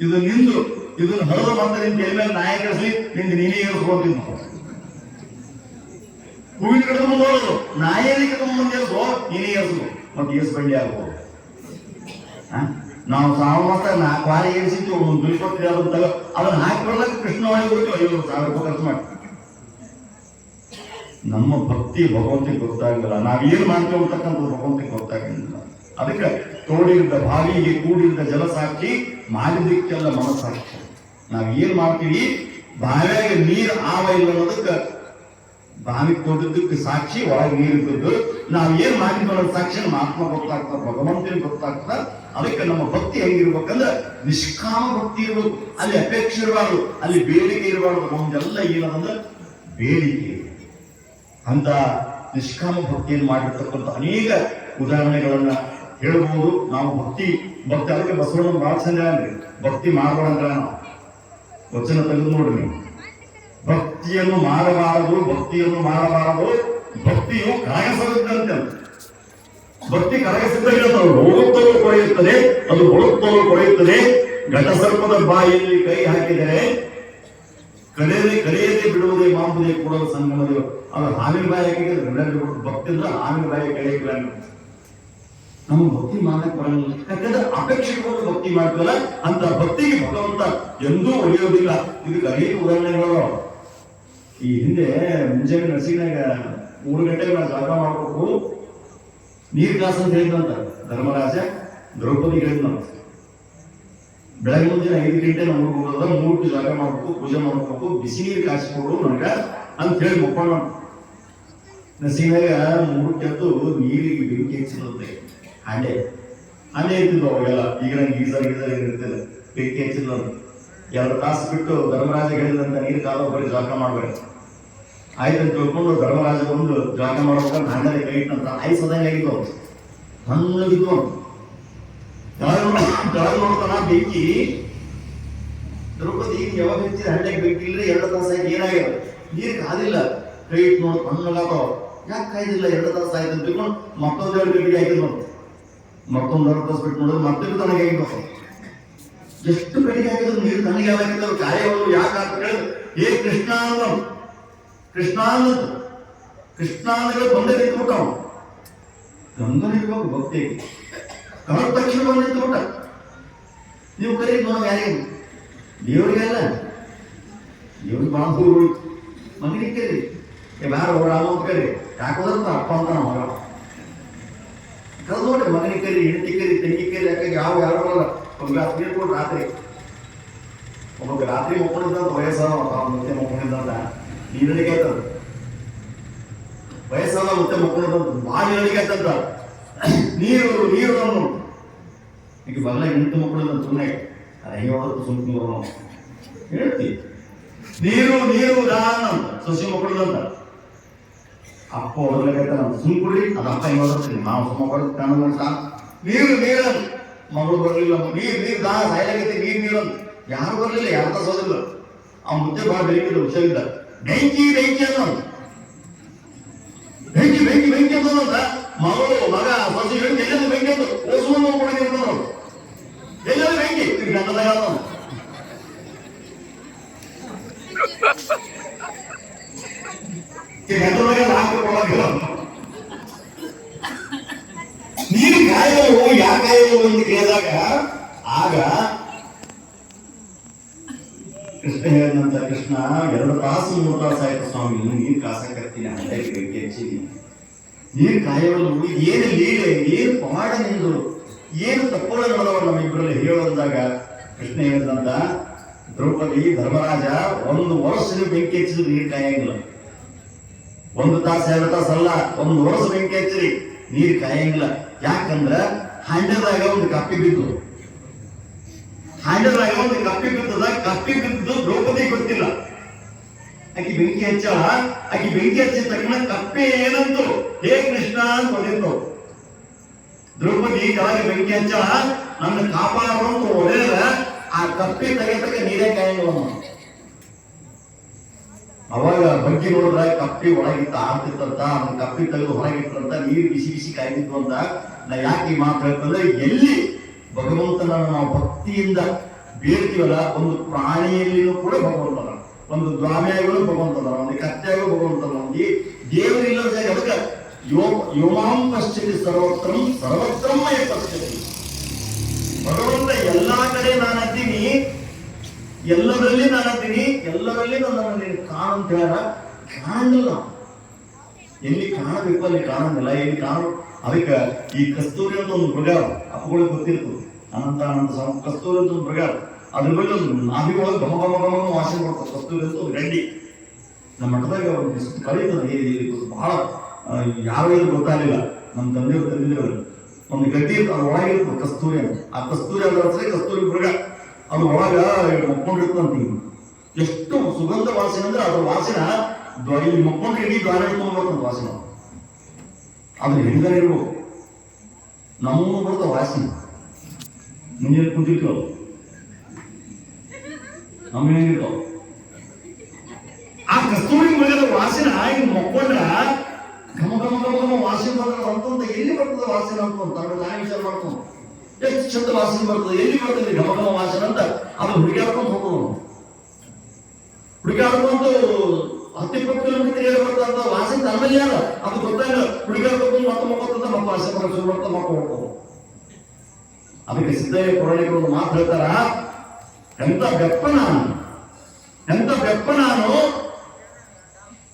ಇದು ನಿಂದು, ಇದನ್ನ ಹರಿದು ಬಂದ ನಿಂತ ಎಲ್ಲಿ ಮೇಲೆ ನಾಯ ಕಳಿಸಿ ನಿಂದು ನೀನೇ ಏರಿಸ್ಕೊಂತೀನಿ. ಹೂವಿನ ಗಿಡದ ಮುಂದೆ ಹೋಗೋದು, ನಾಯೇಲಿ ಗಿಡದ ಮುಂದೆ ಏರಿಸೋ, ನೀನೇ ಏರಿಸು, ಮತ್ತೆ ಏಸು ಬಂಡಿ ಆಗ್ಬೋದು. ನಾವು ಸಾವಮತ 4 ವಾರ ಏರಿಸಿದ್ವಿ, ಒಂದು ಬಿಲ್ಪತ್ರಿ ಅದನ್ನ ತಗೋ, ಅದನ್ನ ಹಾಕಿ ಬರ್ಲಕ್ಕೆ ಕೃಷ್ಣ ಒಳಗೆ ಹೋಗಿ 5,000 ರೂಪಾಯಿ ಖರ್ಚು ಮಾಡಿ. ನಮ್ಮ ಭಕ್ತಿ ಭಗವಂತಿಗೆ ಗೊತ್ತಾಗಲ್ಲ, ನಾವೇನು ಮಾಡ್ತೇವೆ ಅಂತಕ್ಕಂಥದ್ದು ಭಗವಂತಿಗೆ ಗೊತ್ತಾಗಿಲ್ಲ. ಅದಕ್ಕೆ ತೋಡಿರಿದ್ದ ಬಾವಿಗೆ ಕೂಡಿರಿದ್ದ ಜಲಸಾಕ್ಷಿ, ಮಾಡಿದ್ದಕ್ಕೆಲ್ಲ ಮನಸ್ಸಾಕ್ಷಿ. ನಾವ್ ಏನ್ ಮಾಡ್ತೀವಿ, ಬಾವಿಯಾಗ ನೀರು ಆವ ಇಲ್ಲ ಅನ್ನೋದಕ್ಕೆ ಬಾವಿ ತೋಡಿದ್ದಕ್ಕೆ ಸಾಕ್ಷಿ, ಒಳಗೆ ನೀರಿದ್ದದ್ದು. ನಾವ್ ಏನ್ ಮಾಡಿದ್ವಿ ಅನ್ನೋದು ಸಾಕ್ಷಿ ನಮ್ಮ ಆತ್ಮ ಗೊತ್ತಾಗ್ತದೆ, ಭಗವಂತನಿಗೆ ಗೊತ್ತಾಗ್ತದ. ಅದಕ್ಕೆ ನಮ್ಮ ಭಕ್ತಿ ಹೆಂಗಿರ್ಬೇಕಂದ್ರೆ ನಿಷ್ಕಾಮ ಭಕ್ತಿ ಇರ್ಬೇಕು. ಅಲ್ಲಿ ಅಪೇಕ್ಷೆ ಇರಬಾರ್ದು, ಅಲ್ಲಿ ಬೇಡಿಕೆ ಇರಬಾರ್ದು. ನಮ್ದೆಲ್ಲ ಏನಂದ್ರೆ ಬೇಡಿಕೆ ಅಂತ ನಿಷ್ಕಾಮ ಭಕ್ತಿಯನ್ನು ಮಾಡಿರ್ತಕ್ಕಂಥ ಅನೇಕ ಉದಾಹರಣೆಗಳನ್ನ ಹೇಳ್ಬೋದು ನಾವು. ಭಕ್ತಿ ಅದಕ್ಕೆ ಬಸವಣ್ಣ ಬಹಳ ಚಂದ ಅಂದ್ರೆ ಭಕ್ತಿ ಮಾಡಬಾರ್ದ್ರ ನಾವು ವಚನ ತೆಗೆದು ನೋಡ್ರಿ ನೀವು. ಭಕ್ತಿಯನ್ನು ಮಾಡಬಾರದು, ಭಕ್ತಿಯು ಕರಗಿಸದಂತೆ. ಭಕ್ತಿ ಕರಗಿಸಿದ್ದಾಗ ಹೋಗುತ್ತಲೂ ಕೊಳೆಯುತ್ತದೆ, ಅದು ಹೊಳುತ್ತಲೂ ಕೊಳೆಯುತ್ತದೆ. ಘಟಸರ್ಪದ ಬಾಯಲ್ಲಿ ಕೈ ಹಾಕಿದರೆ ಕಳೆಯದೆ ಬಿಡುವುದೇ ಮಾಂಬುದೇ ಕೂಡ ಸಂಗಮದೇವ. ಅದು ಹಾವಿನ ಬಾಯಿ ಹಾಕಿದ್ರೆ ಭಕ್ತಿ ಅಂದ್ರೆ ಹಾವಿನ ಬಾಯಿ ಕಳೆಯಕ್ಕಿಲ್ಲ. ನಮ್ಗೆ ಭಕ್ತಿ ಮಾಡಕ್ ಬರಲ್ಲ, ಯಾಕಂದ್ರೆ ಅಪೇಕ್ಷೆಗೊಂಡು ಭಕ್ತಿ ಮಾಡ್ತಲ್ಲ. ಅಂತ ಭಕ್ತಿಗೆ ಭಗವಂತ ಎಂದೂ ಒಲಿಯೋದಿಲ್ಲ. ಇದಕ್ಕೆ ಅನೇಕ ಉದಾಹರಣೆಗಳು. ಈ ಹಿಂದೆ ಮುಂಜಾನೆ ನಸಿನಾಗ 3 ಗಂಟೆಗೆ ನಾವು ಜಾಗ ಮಾಡ್ಬೇಕು, ನೀರ್ ಕಾಸು ಅಂತ ಹೇಳಿದಂತ ಧರ್ಮರಾಜ ದ್ರೌಪದಿ ಹೇಳಿದ್ನಂತ. ಬೆಳಗ್ಗೆ ಮುಂಜಾನೆ 5 ಗಂಟೆ ನಾವು ಹೋಗೋದ 3 ಜಾಗ ಮಾಡ್ಬೇಕು, ಪೂಜೆ ಮಾಡ್ಬೇಕು, ಬಿಸಿ ನೀರು ಕಾಯಿಸ್ಕೊಡು ನನಗ ಅಂತ ಹೇಳಿ ಮುಕ್ಕೊಂಡು ನಸೀನಾಗ 3 ಕೆತ್ತು ನೀರಿಗೆ ಬೆಂಕಿ ಹಚ್ಚಿರುತ್ತೆ. ಹಾಂಡೆ ಇರ್ತಿದ್ವು ಅವಾಗೆಲ್ಲ. ಈಗ ನಂಗೆ ಗೀಸರ್ ಇರ್ತಿಲ್ಲ, ಬೆಂಕಿ ಹಚ್ಚಿಲ್ಲ. 2 ತಾಸು ಬಿಟ್ಟು ಧರ್ಮರಾಜ ಹೇಳಿದಂತ ನೀರು ಕಾಲ ಬರೀ ಜಾಗ ಮಾಡ್ಬೇಕು ಆಯ್ತು ಅಂತ ತಿಳ್ಕೊಂಡು ಧರ್ಮರಾಜ ಬಂದು ಜಾಗ ಮಾಡ್ಬೇಕಾದ್ರೆ ಹಾಂಡಲ್ಲಿ ಕೈ ಇಟ್ಟಂತ ಆಯ್ಸದಂಗೆ ಆಗಿದ್ವು. ಹಂಗಿದ್ವು ಕೆಳಗೆ ನೋಡ್ತಾನ ಬೆಂಕಿ. ದ್ರೌಪದಿ ಯಾವಾಗ ಹೆಚ್ಚಿದ ಹಂಡೆಗೆ ಬೆಂಕಿ ಇಲ್ಲರಿ 2 ತಾಸು ಆಯ್ತು, ಏನಾಗ್ಯದ ನೀರು ಕಾದಿಲ್ಲ. ಕೈ ಇಟ್ಟು ನೋಡ್ ಹಣ್ಣಾಗತ್ತಾವ. ಯಾಕೆ ಕಾಯ್ದಿಲ್ಲ 2 ತಾಸು ಆಯ್ತು ಅಂತ ತಿಳ್ಕೊಂಡು ಮತ್ತೊಂದು 2 ಗಂಟೆಗೆ ಹಾಕಿದ್ ನೋಡಿ. ಮತ್ತೊಂದು 2 ತಾಸು ಬಿಟ್ಟು ನೋಡಿದ್ರೆ ಮತ್ತೆ ತನಗೆ ಆಗಿದ್ವು. ಎಷ್ಟು ಕಡೆಗೆ ಹಾಕಿದ್ರು ನೀರು ತನಗೆ ಯಾವಾಗಿದ್ದವು ಕಾರ್ಯವನ್ನು ಯಾಕೆ ಅಂತ ಹೇಳಿದ್ರು ಏ ಕೃಷ್ಣ ಅನ್ನೋದು ಕೃಷ್ಣಾಂದ್ರೆ ಬಂದೇ ನಿಂತ್ಬಿಟ್ಟವ. ಗಂಗನಿರ್ಬೇಕು ಭಕ್ತಿ ಕಮಲ ತಕ್ಷಣ ಬಂದು ನಿಂತ್ಬಿಟ್ಟ. ನೀವು ಕರೀ ನೋಡ ಯಾರಿಗೆ ದೇವರಿಗೆಲ್ಲ ದೇವ್ರಿಗೆ ಭಾಳ ದೂರ ಹೋಯ್ತು. ಮಗನಿಗೆ ಕರಿ ಯಾರು ರಾಮ ಅಂತ ಕರಿ ಯಾಕೋದಂತ ಅಪ್ಪ ಅಂತ ನಾವು ಮಗ ಕರೆದು ನೋಡ್ರಿ ಮಗನಿಗೆ ಕರಿ, ಹೆಂಡತಿ ಕರಿ, ತಂಗಿ ಕರಿ. ಯಾಕೆ ಯಾರು ಬರಲ್ಲ. ಒಂದು ಗ್ಲಾಸ್ ನೀರು ಕೊಟ್ಟು ರಾತ್ರಿ ಒಬ್ಬ ರಾತ್ರಿ ಮುಕ್ಕೊಂಡಿದ್ದಂತ ವಯಸ್ಸಾದ ಮತ್ತೆ ಮುಕ್ಕೊಂಡಿದ್ದಂತ ನೀರಡಿಗೆ ಆಯ್ತದ. ವಯಸ್ಸಾದ ಮತ್ತೆ ಮುಕ್ಕೊಂಡಿದ್ದಂತ ಭಾಳ ನೀರಡಿಗೆ ಆಯ್ತಂತ. ನೀರು ಅನ್ನು ಈಗ ಬಗಲ ಹೆಂಡತಿ ಮುಕ್ಕೊಂಡಿದ್ದಂತ ಸುಮ್ಮನೆ ಅಯ್ಯೋದು ಸುಮ್ಮನೆ ನಾವು ಹೇಳ್ತೀವಿ. ನೀರು ದಾನ ಸೊಸಿ ಮುಕ್ಕೊಂಡಿದ್ದಂತ ಅಪ್ಪ ಹೊರಗೈತ ಸುಮ್ ಕುಡ್ರಿ ಅದು ಅಪ್ಪ ಹಿಂಗೆ ನಾವು ಸುಮ್ಮ ಕಾಣ ನೀರು ಮಗಳು ಬರಲಿಲ್ಲ. ನೀರು ದಾ ಸಾಯಲಾಗೈತಿ. ನೀರು ಯಾರು ಬರಲಿಲ್ಲ, ಯಾರು ತಸೋದಿಲ್ಲ. ಆ ಮುದ್ದೆ ಭಾಳ ಬೆಳಕಿದ್ದು ಹುಷಾರಿದ್ದ. ಬೆಂಕಿ ಅನ್ನೋ ಬೆಂಕಿ ಅನ್ನೋದಂತ ಮಗಳು ಮಗ ಸೊಸಿ ಹೇಳಿ ಎಲ್ಲರೂ ಬೆಂಕಿ ಅಂತ ಓಸುವನ್ನು ನೋಡ್ಕೊಂಡು ಇರ್ತಾರ. ಎಲ್ಲರೂ ಬೆಂಕಿ ಗಂಡದಾಗ ಗಂಡದಾಗ ಹಾಕಿಕೊಳ್ಳೋದಿಲ್ಲ. ನೀರು ಕಾಯಲು ಯಾಕೆ ಕಾಯಲು ಅಂತ ಕೇಳಿದಾಗ ಆಗ ಕೃಷ್ಣ ಹೇಳಿದಂತ ಕೃಷ್ಣ 2 ತಾಸು 3 ತಾಸು ಆಯ್ತು ಸ್ವಾಮಿ ನೀರು ಕಾಸಕತ್ತೀನಿ ಹಂಗಾಗಿ ಬೆಂಕಿ ಹಚ್ಚಿದೀನಿ. ನೀರು ಕಾಯಲು ಏನು ಲೀಲೆ, ಏನು ಪವಾಡ ನಿಂದು, ಏನು ತಪ್ಪುಗಳು ನಡೆದವ ನಮ್ಮಿಬ್ಬರಲ್ಲಿ ಹೇಳುವಂದಾಗ ಕೃಷ್ಣ ಹೇಳಿದಂತ ದ್ರೌಪದಿ ಧರ್ಮರಾಜ 1 ವರ್ಷ ನೀವು ಬೆಂಕಿ ಹಚ್ಚಿದ್ರು ನೀರು ಕಾಯಂಗಿಲ್ಲ. 1 ತಾಸು 2 ತಾಸು ಅಲ್ಲ, 1 ವರ್ಷ ಬೆಂಕಿ ಹಚ್ಚಿರಿ ನೀರು ಕಾಯಂಗಿಲ್ಲ. ಯಾಕಂದ್ರ ಹಂಡದಾಗ ಒಂದು ಕಪ್ಪಿ ಬಿದ್ದು ಕಪ್ಪಿ ಬಿದ್ದು ದ್ರೌಪದಿ ಗೊತ್ತಿಲ್ಲ. ಆಕಿ ಬೆಂಕಿ ಹಚ್ಚಾಳ. ಆಕಿ ಬೆಂಕಿ ಹಚ್ಚಿದ ತಕ್ಷಣ ಕಪ್ಪಿ ಏನಂತು ಹೇ ಕೃಷ್ಣ ಅಂತ ಹೊಡೆದು ದ್ರೌಪದಿ ಕೆಳಗೆ ಬೆಂಕಿ ಹಚ್ಚಾಳ. ನನ್ನ ಕಾಪಾಡುವಂತ ಹೊಡೆದ ಆ ಕಪ್ಪಿ ತೆಗೆತಕ್ಕ ನೀರೇ ಕಾಯಂಗಿಲ್ಲ. ಅವಾಗ ಬಗ್ಗೆ ನೋಡಿದ್ರೆ ಕಪ್ಪಿ ಒಳಗಿತ್ತ ಆಡ್ತಿತ್ತಂತ. ಅದನ್ನ ಕಪ್ಪಿ ತೆಗೆದು ಹೊರಗಿತ್ತಂತ. ನೀರು ಬಿಸಿ ಕಾಯ್ದಿತ್ತು ಅಂತ. ನಾ ಯಾಕೆ ಈ ಮಾತು ಹೇಳ್ತಂದ್ರೆ ಎಲ್ಲಿ ಭಗವಂತನ ನಾವು ಭಕ್ತಿಯಿಂದ ಬೇಡ್ತೀವಲ್ಲ, ಒಂದು ಪ್ರಾಣಿಯಲ್ಲಿನೂ ಕೂಡ ಭಗವಂತನ, ಒಂದು ದ್ವಾಮಿಯಾಗೂ ಭಗವಂತನ, ಒಂದು ಕತ್ತೆಯಾಗೂ ಭಗವಂತನ, ಒಂದು ದೇವರಿಲ್ಲ ಅದಕ್ಕೆ ಯೋಮಾಂ ಪಶ್ಚಿತಿ ಸರ್ವತ್ರಮಯ ಪಶ್ಚಿತಿ. ಭಗವಂತ ಎಲ್ಲಾ ಕಡೆ ನಾನಿದ್ದೀನಿ, ಎಲ್ಲರಲ್ಲಿ ನಾನಿದ್ದೀನಿ, ಎಲ್ಲರಲ್ಲಿ ನನ್ನನ್ನು ನೀನು ಕಾಣಂತ ಹೇಳ. ಕಾಣಲಿಲ್ಲ. ಎಲ್ಲಿ ಕಾಣಬೇಕು ಅಲ್ಲಿ ಕಾಣಂಗಿಲ್ಲ. ಎಲ್ಲಿ ಅದಕ್ಕೆ ಈ ಕಸ್ತೂರಿ ಅಂತ ಒಂದು ಮೃಗ ಅಪ್ಪಗಳಿಗೆ ಗೊತ್ತಿರ್ತದೆ. ಅನಂತ ಕಸ್ತೂರಿ ಅಂತ ಒಂದು ಮೃಗ, ಅದ್ರ ಮೇಲೆ ಒಂದು ನಾಭಿ ಒಳಗೆ ಘಮ ವಾಸನೆ ಮಾಡ್ತಾರೆ. ಕಸ್ತೂರಿ ಅಂತ ಒಂದು ಗಂಡಿ ನಮ್ಮ ಮಠದಾಗ ಕಳೀತದೆ. ಬಹಳ ಯಾರು ಗೊತ್ತಾಗಲಿಲ್ಲ. ನಮ್ಮ ತಂದೆಯವರು ತಂದಿದ್ದೇವರು ಒಂದು ಗಡ್ಡಿ ಅದ್ರ ಒಳಗಿರ್ತದೆ ಕಸ್ತೂರಿ ಅಂತ. ಆ ಕಸ್ತೂರಿ ಅದರ ಕಸ್ತೂರಿ ಮೃಗ ಅದು ಒಳಗ ಮಕ್ಕೊಂಡಿರ್ತಂತೀವಿ. ಎಷ್ಟು ಸುಗಂಧ ವಾಸನೆ ಅಂದ್ರೆ ಅದ್ರ ವಾಸನ ಇಲ್ಲಿ ಮಕ್ಕೊಂಡ್ರೆ ಇಡೀ ದ್ವಾರ ಇಟ್ಕೊಂಡ್ಬರ್ತಂತ ವಾಸನೆ. ಅದ್ರ ಹೆಂಗಾರ ಇರ್ಬೇಕು. ನಮ್ಮೂ ಬರ್ತಾವ ವಾಸನೆ. ಮುಂಜಾನೆ ಕುಂತಿರ್ತಾವ ನಮ್ಮ ಹೆಂಗಿರ್ತಾವ. ಆ ಕಸ್ತೂರಿ ಮೃಗದ ವಾಸನ ಹಿಂಗ್ ಮಕ್ಕೊಂಡ್ರ ಘಮ ವಾಸನೆ ಬರ್ತದ ಅಂತಂತ. ಎಲ್ಲಿ ಬರ್ತದ ವಾಸನೆ ಅಂತ ನಾನು ವಿಚಾರ ಮಾಡ್ತಾನ. ಎಷ್ಟು ಚಂದ ವಾಸನೆ ಬರ್ತದೆ, ಎಲ್ಲಿ ಬರ್ತದೆ ಘಮ ವಾಸನೆ ಅಂತ. ಅದು ಹುಡುಗಾಡ್ಕೊಂಡು ಹೋಗೋದು. ಹುಡುಗಾಡ್ಕೊಂಡು 10-20 ಕಿಲೋಮೀಟರ್ ಬರ್ತಂತ ವಾಸನೆ ತಮ್ಮಲ್ಲಿ ಅಲ್ಲ. ಅದು ಗೊತ್ತಾಗ ಹುಡುಗಾಡ್ಕೊಂಡು ಮತ್ತೆ ಮಕ್ಕಂತ ಮತ್ತೆ ವಾಸನೆ ಬರೋಕೆ ಶುರು ಮಾಡ್ತಾ ಮಕ್ಕಳು ಹೋಗ್ಬೋದು. ಅದಕ್ಕೆ ಸಿದ್ದಯ್ಯ ಪುರಾಣಿಕರು ಒಂದು ಮಾತು ಹೇಳ್ತಾರ, ಎಂತ ಬೆಪ್ಪ ನಾನು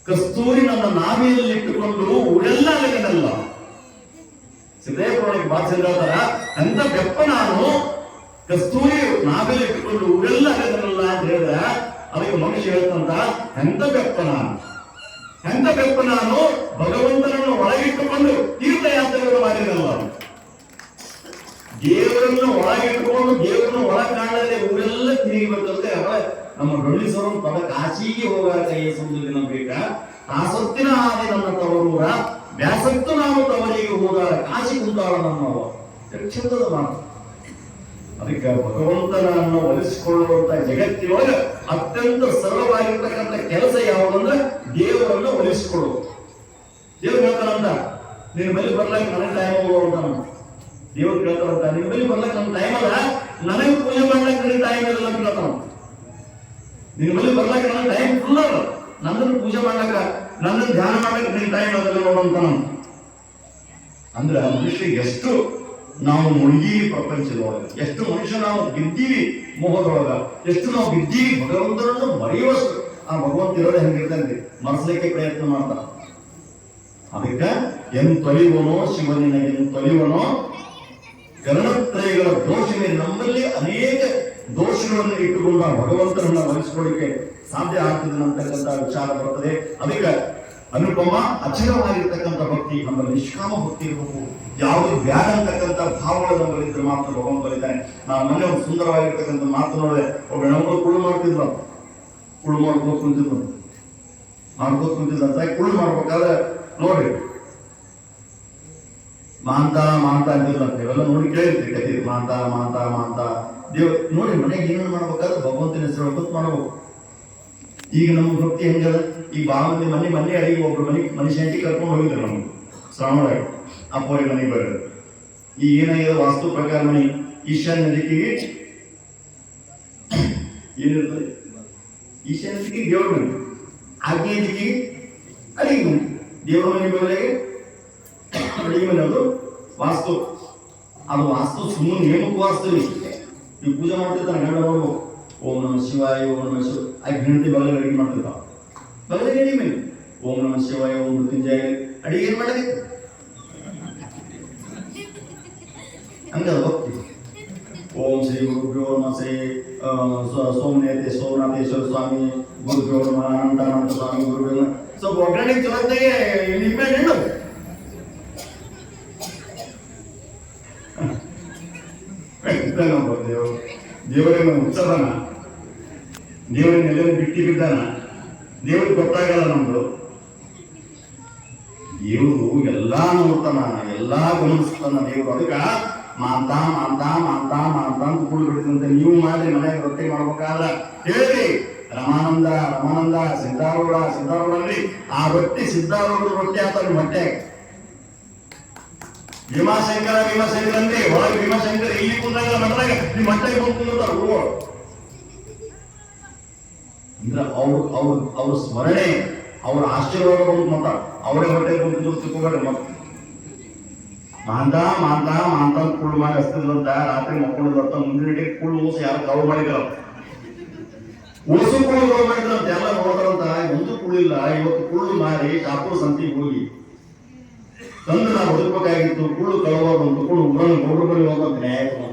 ಕಸ್ತೂರಿ ನನ್ನ ನಾಭಿಯಲ್ಲಿ ಇಟ್ಟುಕೊಂಡು ಉಳೆಲ್ಲ ಆಗಲಿಲ್ಲ. ಸಿದ್ದಯ್ಯ ಪುರಾಣಿಕ ಭಾಷೆ ಹೇಳ್ತಾರ, ಎಂತ ಬೆಪ್ಪ ನಾನು ಕಸ್ತೂರಿ ನಾವೆಲ್ಲ ಇಟ್ಕೊಂಡು ಊರೆಲ್ಲ ಆಗದಲ್ಲ ಅಂತ ಹೇಳಿದ್ರೆ ಅದಕ್ಕೆ ಮನುಷ್ಯ ಹೇಳ್ತಂತ ಎಂತ ಬೆಪ್ಪ ನಾನು ಭಗವಂತನನ್ನು ಒಳಗಿಟ್ಟುಕೊಂಡು ತೀರ್ಥಯಾತ್ರೆಗಳು ಮಾಡಿರಲ್ಲ. ದೇವರನ್ನು ಒಳಗಿಟ್ಟುಕೊಂಡು ದೇವರನ್ನು ಒಳಗೆ ಕಾಣದೆ ಊರೆಲ್ಲ ತಿರುಗಿಬೇಕಂದ್ರೆ ನಮ್ಮ ಡೊಳ್ಳಿಸೋರು ತಡ ಕಾಶಿಗೆ ಹೋಗಾಕ ಏಸುವುದು ದಿನ ಬೇಕಾ? ಆಸಕ್ತಿನ ಆದಿ ನನ್ನ ತವರೂರ ಬ್ಯಾಸಕ್ತು ನಾನು ತವರಿಗೆ ಹೋದಾರ ಕಾಶಿ ಕುಂತಾಳ ನಮ್ಮವ ಚಂದದ ಮಾತು. ಅದಕ್ಕೆ ಭಗವಂತನನ್ನು ಒಲಿಸಿಕೊಳ್ಳುವಂತ ಜಗತ್ತಿನೊಳಗೆ ಅತ್ಯಂತ ಸರಳವಾಗಿರ್ತಕ್ಕಂಥ ಕೆಲಸ ಯಾವುದಂದ್ರೆ ದೇವರನ್ನು ಒಲಿಸಿಕೊಳ್ಳುವುದು. ದೇವ್ರು ಹೇಳ್ತಾರಂತ ನಿನ್ನ ಬಳಿ ಬರ್ಲಕ್ಕೆ ನನಗೆ ಟೈಮ್ ಹೋಗುವಂತ ದೇವ್ರು ಕೇಳ್ತಾರಂತ ನಿನ್ನ ಬಳಿ ಬರ್ಲಕ್ಕೆ ನನ್ನ ಟೈಮ್ ಅಲ್ಲ, ನನಗೆ ಪೂಜೆ ಮಾಡ್ಲಕ್ಕೆ ನನಗೆ ಟೈಮ್ ಇಲ್ಲ ಅಂತ ಕೇಳ್ತಾನ. ನಿನ್ನ ಬಳಿ ಬರ್ಲಕ್ಕೆ ನನ್ನ ಟೈಮ್ ಫುಲ್ ಅಲ್ಲ, ನನ್ನನ್ನು ಪೂಜೆ ಮಾಡ್ಲಕ್ಕ ನನ್ನನ್ನು ಧ್ಯಾನ ಮಾಡ್ಲಕ್ಕೆ ನಿನ್ನ ಟೈಮ್ ಅದಲ್ಲ ನೋಡುವಂತ ಅಂದ್ರೆ ಮನುಷ್ಯ ಎಷ್ಟು ನಾವು ಮುಳುಗಿ ಪ್ರಪಂಚದೊಳಗೆ, ಎಷ್ಟು ಮನುಷ್ಯ ನಾವು ಬಿದ್ದೀವಿ ಮೋಹದೊಳಗ, ಎಷ್ಟು ನಾವು ಬಿದ್ದೀವಿ ಭಗವಂತನನ್ನು ಮರೆಯುವಷ್ಟು. ಆ ಭಗವಂತ ಇರೋದೇ ಹೆಂಗಿರ್ತಂತೆ ಮರೆಸಲಿಕ್ಕೆ ಪ್ರಯತ್ನ ಮಾಡ್ತಾನ. ಅದಕ್ಕೆ ತೊಲಿವನೋ ಶಿವನಿನ ತೊಲಿವನೋ ಗಣತ್ರಯಗಳ ದೋಷ ಮೇಲೆ ನಮ್ಮಲ್ಲಿ ಅನೇಕ ದೋಷಗಳನ್ನು ಇಟ್ಟುಕೊಂಡು ಆ ಭಗವಂತನನ್ನ ವಹಿಸಿಕೊಳ್ಳಿಕ್ಕೆ ಸಾಧ್ಯ ಆಗ್ತದೆ ಅಂತಕ್ಕಂಥ ವಿಚಾರ ಬರ್ತದೆ. ಅದಕ್ಕೆ ಅನುಪಮ ಅಚಲವಾಗಿರ್ತಕ್ಕಂಥ ಭಕ್ತಿ, ನಮ್ಮಲ್ಲಿ ನಿಷ್ಕಾಮ ಭಕ್ತಿ ಇರಬೇಕು. ಯಾವುದು ಬ್ಯಾಡ ಅಂತಕ್ಕಂಥ ಭಾವಗಳು ನಮ್ಮಲ್ಲಿದ್ರೆ ಮಾತ್ರ ಭಗವಂತ ಬಲಿತಾನೆ. ನಾನು ಮೊನ್ನೆ ಒಂದು ಸುಂದರವಾಗಿರ್ತಕ್ಕಂಥ ಮಾತು ನೋಡಿದೆ. ಒಬ್ಬ ಹೆಣ್ಮಗಳು ಕುಳ್ಳು ಮಾಡ್ತಿದ್ರು, ಕುಳ್ಳು ಮಾಡ್ಕೋತ ಕುಂತಿದ್ದಂತ ಕುಳ್ಳು ಮಾಡ್ಬೇಕಾದ್ರೆ ನೋಡ್ರಿ ಮಾಂತ ಅಂತಿದ್ರಂತೆ. ಇವೆಲ್ಲ ನೋಡಿ ಕೇಳಿರ್ತೀವಿ ಕಥೆ. ಮಾಂತ ದೇವ್ ನೋಡಿ ಮನೆಗೆ ಏನೇನು ಮಾಡ್ಬೇಕಾದ್ರೆ ಭಗವಂತನ ಹೆಸರು ಗೊತ್ತು ಮಾಡ್ಬೇಕು. ಈಗ ನಮ್ಮ ಭಕ್ತಿ ಹೆಂಗದ, ಈಗ ಬಾ ಮಂದಿ ಮನೆ ಅಡಿಗೆ ಒಬ್ರು ಮನುಷ್ಯ ಹೆಂಡಿ ಕರ್ಕೊಂಡು ಹೋಗಿದ್ರು ನಮ್ಗೆ ಶ್ರಾವಣ ಅಪ್ಪವ್ರಿಗೆ ಮನೆಗೆ ಬರೋದು. ಈಗ ಏನಾಗಿದೆ ವಾಸ್ತು ಪ್ರಕಾರ ಮನೆ ಈಶಾನ್ಯ ದಿಕ್ಕಿಗೆ ಏನಿರ್ತದೆ, ಈಶಾನ್ಯ ದಿಕ್ಕಿಗೆ ದೇವ್ರ ಮನೆ, ಆಗ್ನೇಯ ದಿಕ್ಕಿಗೆ ಅಡಿಗೆ ಮನೆ. ದೇವ್ರ ಮನೆ ಬದಲಿಗೆ ಅಡಿಗೆ ಮನೆ ಅದು ವಾಸ್ತು. ಅದು ವಾಸ್ತು ಸುಮ್ಮನೆ ನೇಮಕ ವಾಸ್ತು. ನೀವು ಪೂಜೆ ಮಾಡ್ತಿರ್ತಾನೆ ಗಂಡ ನೋಡ್ಬೇಕು, ಓಂ ನಮ ಶಿವಾಯ ಓಂ ನಮ ಶಿವ ಆಗಿ ಹೆಂಡತಿ ಬಗಲ ಅಡಿಗೆ ಮಾಡ್ತಿರ್ತಾವ. ಬಗಲಿಗೆ ಅಡಿಗೆ ಮೇಲೆ ಓಂ ನಮ ಶಿವಾಯ ಓಂ ಮೃತ್ಯುಂಜಯ ಅಡಿಗೆ ಏನ್ ಮಾಡಬೇಕು ಹಂಗ ಹೋಗ್ತೀವಿ. ಓಂ ಶ್ರೀ ಗುರುಭ್ಯೋ ನಮಃ ಶ್ರೀ ಸೋಮನಾಥೇಶ್ವರ ಸ್ವಾಮಿ ಗುರುಭ್ಯೋ ನಮಃ ಅನಂತ ಸ್ವಾಮಿ ಗುರುಭ್ಯೋ ಸ್ವಲ್ಪ ಒಗ್ಗರಣೆ ಚಲೋತ್ತಾಗೆ ನಿಂಬೆ ಹಣ್ಣು ದೇವರನ್ನ ಉತ್ಸವನ ದೇವರನ್ನ ಎಲ್ಲರೂ ಬಿಟ್ಟಿ ಬಿದ್ದಾನ. ದೇವ್ರಿಗೆ ಗೊತ್ತಾಗಲ್ಲ ನಮ್ದು. ದೇವರು ಎಲ್ಲಾ ನೋಡ್ತಾನ, ಎಲ್ಲಾ ಗಮನಿಸ್ತಾನ ದೇವ್ರು. ಅದಕ್ಕ ಮಾಂತ ಅಂತ ಕೂಡು ಬಿಡ್ತಂತೆ. ನೀವು ಮಾಡಿ ಮನೆಯಾಗ ರೊಟ್ಟಿ ಮಾಡ್ಬೇಕಾದ್ರೆ ಹೇಳಿ ರಮಾನಂದ ಸಿದ್ಧಾರೂಢ ಆ ರೊಟ್ಟಿ ಸಿದ್ಧಾರೂಢ ರೊಟ್ಟಿ ಆಗ್ತಾರೆ ಹೊಟ್ಟೆ. ಭೀಮಾಶಂಕರ ಅಂತೆ ಒಳಗೆ ಭೀಮಾಶಂಕರ ಇಲ್ಲಿ ಕುಂದಾಗ ಮಠದಾಗ ನಿಮ್ಮ ಮಟ್ಟಕ್ಕೆ ಬಂದು ಕುಂದಿರ್ತಾರ ಹುಡುಗರು. ಅಂದ್ರೆ ಅವ್ರ ಸ್ಮರಣೆ, ಅವ್ರ ಆಶೀರ್ವಾದ ಬಂದು ಮತ ಅವರೇ ಹೊಟ್ಟೆ ಬಂದು ತಿಳ್ಕೊಬೇಡ್ರಿ. ಮತ್ತ ಮಾಂತ ಕುಳ್ಳು ಮಾಡಿ ಹಸ್ತಿದ್ರಂತ ರಾತ್ರಿ ಮಕ್ಕೊಂಡಿದ್ರಂತ. ಮುಂದಿನ ಕುಳ್ಳು ಓಸು ಯಾರು ಕವರ್ ಮಾಡಿದ್ರ ಓಸು ಕುಳ್ಳು ಕವರ್ ಮಾಡಿದ್ರಂತ ಎಲ್ಲ ನೋಡ್ತಾರಂತ. ಒಂದು ಕುಳ್ಳಿಲ್ಲ. ಇವತ್ತು ಕುಳ್ಳು ಮಾರಿ ಶಾಪುರ ಸಂತಿಗೆ ಹೋಗಿ ತಂದು ನಾವು ಬದುಕಬೇಕಾಗಿತ್ತು. ಕುಳ್ಳು ಕಳುವ ಬಂತು. ಕುಳ್ಳು ಊರನ್ನು ಗೌಡ್ರ ಬಳಿ ಹೋಗಂತ ನ್ಯಾಯ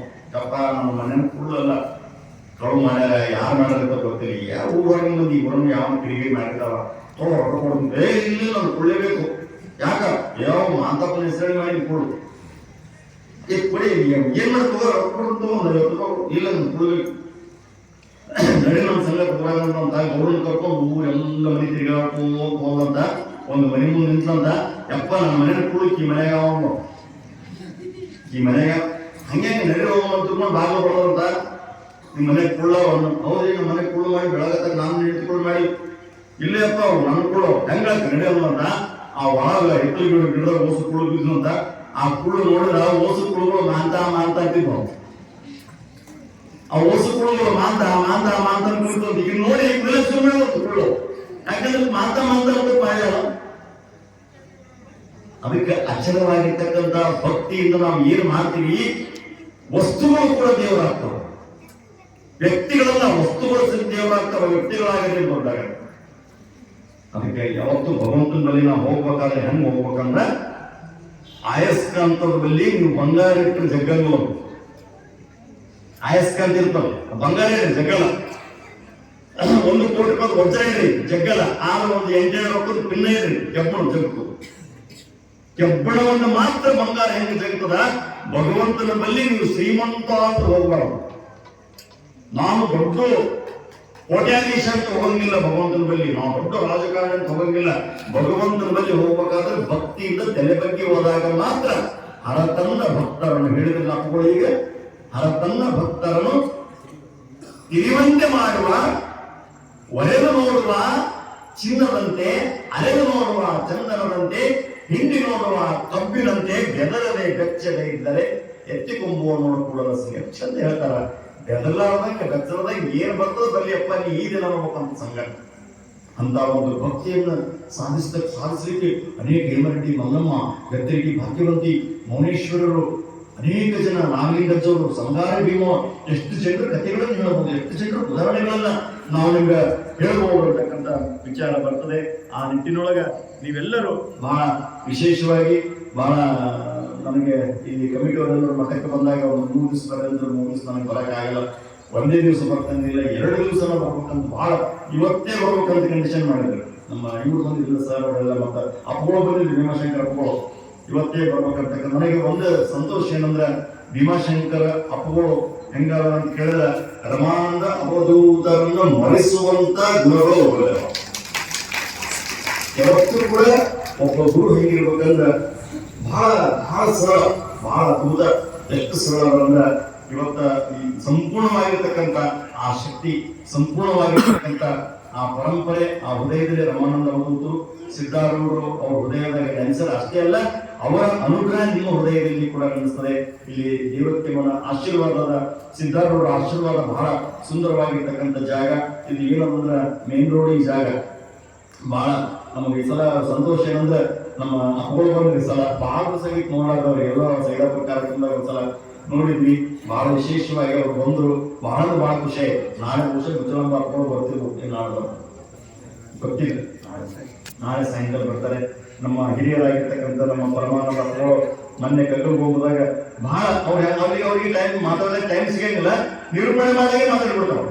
ತಪ್ಪ. ನಮ್ಮ ಮನೆ ಕುಳ್ಳು ಅಲ್ಲ ಕಳು ಮಾಡ್ಯಾರ, ಯಾರು ಮಾಡ್ಯಾರ ಗೊತ್ತಿಲ್ಲ. ಯಾವ ಊರಾಗ ಮಂದಿ ಊರನ್ನು ಯಾವ ಕಿಡಿಗೆ ಮಾಡಿದಾವ ಇಲ್ಲ ನಾನು ಕುಳ್ಳೇಬೇಕು. ಯಾಕ ಯಾವ ಮಾಂತಪ್ಪನ ಹೆಸರು ಮಾಡಿ ಕುಳ್ಳು ಕೊಡಿ ಏನ್ ಮಾಡ್ತೋ ಇಲ್ಲ ಕುಳ್ಬೇಕು ನಡಿ ನಮ್ಮ ಸಂಘ ಅಂತ ಗೌರವ ಕರ್ಕೊಂಡು ಊರೆಲ್ಲ ಮನೆ ತಿರುಗಾಡ್ಕೊಂಡು ಹೋದಂತ. ಒಂದು ಮನೆ ಮುಂದೆ ನಿಂತಂತ ಯಪ್ಪ ನಮ್ಮ ಮನೆ ಕುಳ್ಳಿಕ್ ಈ ಮನೆಗ ಹಂಗೆ ನಡಿ ಹೋಗ್ಕೊಂಡು ಭಾಗ ಬರೋದಂತ. ನಿಮ್ಮ ಮನೆ ಕುಳ್ಳ ಹೌದ್ರಿ ನಮ್ಮ ಮನೆ ಕುಳ್ಳು ಮಾಡಿ ಬೆಳಗತ್ತ ನಾನು ನಿಂತ್ಕೊಂಡು ಮಾಡಿ ಇಲ್ಲೇ ಅಪ್ಪ ನನ್ನ ಕುಳ್ಳು ಹೆಂಗ ನಡೆಯೋದು ಅಂತ. ಆ ಒಳಗ ಹಿತ್ತಲು ಗಿಡದಾಗ ಓಸು ಕುಳ್ಳು ಬಿದ್ದು ಅಂತ. ಆ ಕುಳ್ಳು ನೋಡಿದ್ರ ಓಸು ಕುಳ್ಳುಗಳು ಮಾಂತ ಅಂತಿದ್ವು. ಆ ಓಸು ಕುಳ್ಳುಗಳು ಮಾಂತ ಕುಳಿತು ಈಗ ನೋಡಿ ಕುಳ್ಳು ಯಾಕಂದ್ರೆ ಮಾಂತ ಮಾಡ್ಯಾರ. ಅದಕ್ಕೆ ಅಚಲವಾಗಿರ್ತಕ್ಕಂಥ ಭಕ್ತಿಯಿಂದ ನಾವು ಏನು ಮಾಡ್ತೀವಿ, ವಸ್ತುಗಳು ಕೂಡ ದೇವರಾಗ್ತವೆ. ವ್ಯಕ್ತಿಗಳನ್ನ ವಸ್ತುಗಳು ದೇವರಾಗ್ತವೆ, ವ್ಯಕ್ತಿಗಳಾಗಲಿ ಬಂದಾಗ. ಅದಕ್ಕೆ ಯಾವತ್ತು ಭಗವಂತನ ಬಳಿ ನಾವು ಹೋಗ್ಬೇಕಾದ್ರೆ ಹೆಂಗ್ ಹೋಗ್ಬೇಕಂದ್ರೆ ಅಯಸ್ಕಾಂತದ ಬಳಿ ನೀವು ಬಂಗಾರ ಇಟ್ಟು ಜಗ್ಗಂಗ ಆಯಸ್ಕಾಂತ ಇರ್ತವೆ, ಬಂಗಾರ ಇರಿ ಜಗ್ಗಲ್ಲ. 1 ಕೋಟಿ ರೂಪಾಯಿ ವಜ್ರ ಇರಿ ಜಗ್ಗಲ್ಲ. ಆದ್ರೆ ಒಂದು 8 ರೊಕ್ಕದ ಪಿನ್ನ ಇರಿ ಕೆಬ್ಬಣ ಜಗ್ಗು. ಕೆಬ್ಬಣವನ್ನು ಮಾತ್ರ ಬಂಗಾರ ಹೆಂಗೆ ಜಗ್ತದ, ಭಗವಂತನ ಬಳಿ ನೀವು ಶ್ರೀಮಂತ ಅಂತ ಹೋಗ್ಬಾರ್ದು. ನಾನು ದೊಡ್ಡ ಕೋಟ್ಯಾಧೀಶ ಅಂತ ಹೋಗಂಗಿಲ್ಲ ಭಗವಂತನ ಬಳಿ, ನಾವು ದೊಡ್ಡ ರಾಜಕಾರಣ ಅಂತ ಹೋಗಂಗಿಲ್ಲ. ಭಗವಂತನ ಬಳಿ ಹೋಗ್ಬೇಕಾದ್ರೆ ಭಕ್ತಿಯಿಂದ ತಲೆ ಬಗ್ಗೆ ಹೋದಾಗ ಮಾತ್ರ ಹರತನ್ನ ಭಕ್ತರನ್ನು ಹೇಳಿದ್ರೆ ಅಪ್ಪುಗಳಿಗೆ ಹರತನ್ನ ಭಕ್ತರನ್ನು ತಿರುವಂತೆ ಮಾಡುವ, ಒರೆದು ನೋಡುವ ಚಿನ್ನದಂತೆ, ಅರೆದು ನೋಡುವ ಚಂದನದಂತೆ, ಹಿಂಡಿ ನೋಡುವ ಕಬ್ಬಿನಂತೆ, ಬೆದರದೆ ಬೆಚ್ಚದೆ ಇದ್ದರೆ ಎತ್ತಿಕೊಂಬುವನು ಕೂಡ ಚಂದ ಹೇಳ್ತಾರ. ಬೆದಲಾರ್ದಂಗೆ ಬೆಚ್ಚರದಂಗೆ ಏನ್ ಬರ್ತದೆ ಬಲ್ಲಿಯಪ್ಪ, ನೀ ಈ ದಿನ ನೋಡ್ಬೇಕಂತ ಸಂಘ ಅಂತ ಒಂದು ಭಕ್ತಿಯನ್ನು ಸಾಧಿಸಲಿಕ್ಕೆ ಅನೇಕ ಹೇಮರೆಡ್ಡಿ, ಮಲ್ಲಮ್ಮ, ಗದ್ದೆರೆಡ್ಡಿ, ಭಾಗ್ಯವಂತಿ, ಮೌನೇಶ್ವರರು, ಅನೇಕ ಜನ, ನಾಗಲಿಂಗಜ್ಜವರು, ಸಂಗಾರ ಭೀಮ, ಎಷ್ಟು ಜನರ ಕಥೆಗಳನ್ನು ಹೇಳಬಹುದು, ಎಷ್ಟು ಜನರ ಉದಾಹರಣೆಗಳನ್ನ ನಾವು ನಿಮ್ಗೆ ಹೇಳ್ಬೋದು ಅಂತಕ್ಕಂಥ ವಿಚಾರ ಬರ್ತದೆ. ಆ ನಿಟ್ಟಿನೊಳಗ ನೀವೆಲ್ಲರೂ ಬಹಳ ವಿಶೇಷವಾಗಿ ಬಹಳ ನನಗೆ ಈ ಕಮಿಟಿಯವರೆಲ್ಲರೂ ಮಠಕ್ಕೆ ಬಂದಾಗ ಒಂದು 3 ದಿವಸ ಬರೋದ್ರೆ 3 ದಿವಸ ನನಗೆ ಬರೋಕ್ಕಾಗಲ್ಲ, ಒಂದೇ ದಿವಸ ಬರ್ತಾನಿಲ್ಲ, 2 ದಿವಸನ ಬರ್ಬೇಕಂತ ಬಹಳ ಇವತ್ತೇ ಬರ್ಬೇಕಂತ ಕಂಡೀಷನ್ ಮಾಡಿದ್ರು. ನಮ್ಮ ಇವ್ರು ಬಂದಿಲ್ಲ ಸರ್ ಅವರೆಲ್ಲ, ಮತ್ತೆ ಅಪ್ಪಗಳು ಬಂದಿದ್ರು, ಭೀಮಾಶಂಕರ್ ಅಪ್ಪಗಳು ಇವತ್ತೇ ಬರ್ಬೇಕಂತ. ನನಗೆ ಒಂದು ಸಂತೋಷ ಏನಂದ್ರೆ ಭೀಮಾಶಂಕರ ಅಪ್ಪಗಳು ಹೆಂಗಾರ ಅಂತ ಕೇಳಿದ್ರೆ ರಮಾನಂದ ಅವಧೂತರನ್ನು ಮರೆಸುವಂತ ಗುಣಗಳು ಹೋಗಲ್ಲ. ಯಾವತ್ತೂ ಕೂಡ ಒಬ್ಬ ಗುರು ಹೆಂಗಿರ್ಬೇಕಂದ್ರೆ ಬಹಳ ಬಹಳ ಸರಳ, ಬಹಳ ಅದ್ಭುತ. ಎಷ್ಟು ಸರಳ ಅಂದ್ರೆ ಇವತ್ತ ಈ ಸಂಪೂರ್ಣವಾಗಿರ್ತಕ್ಕಂಥ ಆ ಶಕ್ತಿ, ಸಂಪೂರ್ಣವಾಗಿರ್ತಕ್ಕಂಥ ಆ ಪರಂಪರೆ, ಆ ಹೃದಯದಲ್ಲಿ ರಮಾನಂದ ಅವಧೂತರು, ಸಿದ್ಧಾರೂಢರು ಅವ್ರ ಹೃದಯದಾಗ ನೆನೆಸಲು ಅಷ್ಟೇ ಅಲ್ಲ, ಅವರ ಅನುಗ್ರಹ ನಿಮ್ಮ ಹೃದಯದಲ್ಲಿ ಕೂಡ ನೆನೆಸ್ತದೆ. ಇಲ್ಲಿ ದೇವತ್ಯಮನ ಆಶೀರ್ವಾದದ, ಸಿದ್ಧಾರೂಢರ ಆಶೀರ್ವಾದ ಬಹಳ ಸುಂದರವಾಗಿರ್ತಕ್ಕಂಥ ಜಾಗ ಇದು. ಏನಂದ್ರೆ ಮೇನ್ ರೋಡ್ ಈ ಜಾಗ. ಬಹಳ ನಮಗೆ ಈ ಸಲ ಸಂತೋಷ ಏನಂದ್ರೆ ನಮ್ಮ ಅಪ್ಪಗಳು ಬಂದ್ರಿ ಈ ಸಲ ಬಹಳ ದಿವಸ ನೋಡಾದವ್ರು ಎಲ್ಲ ಸೈದಾಪುರ ಕಾರ್ಯಕ್ರಮದಾಗ ಒಂದ್ಸಲ ನೋಡಿದ್ವಿ. ಬಹಳ ವಿಶೇಷವಾಗಿ ಅವ್ರು ಬಂದ್ರು, ಬಹಳ ಖುಷಿ ಆಯ್ತು. ನಾಳೆ ಬಹುಶಃ ಗುಜರಾಂಬ ಅಪ್ಪಗಳು ಬರ್ತಿರ್ಬೋದು, ನಾಳೆ ಗೊತ್ತಿಲ್ಲ, ನಾಳೆ ಸಾಯಂಕಾಲ ಬರ್ತಾರೆ. ನಮ್ಮ ಹಿರಿಯರಾಗಿರ್ತಕ್ಕಂಥ ನಮ್ಮ ಪರಮಾನಂದ ಅಪ್ಪಗಳು ಮೊನ್ನೆ ಕಲ್ಲೂರು ಹೋಗುದಾಗ ಬಹಳ ಅವ್ರಿಗೆ ಟೈಮ್ ಮಾತಾಡೋದಕ್ಕೆ ಟೈಮ್ ಸಿಗಂಗಿಲ್ಲ, ನಿರೂಪಣೆ ಮಾಡಿದಾಗೆ ಮಾತಾಡ್ಬಿಡ್ತಾವ.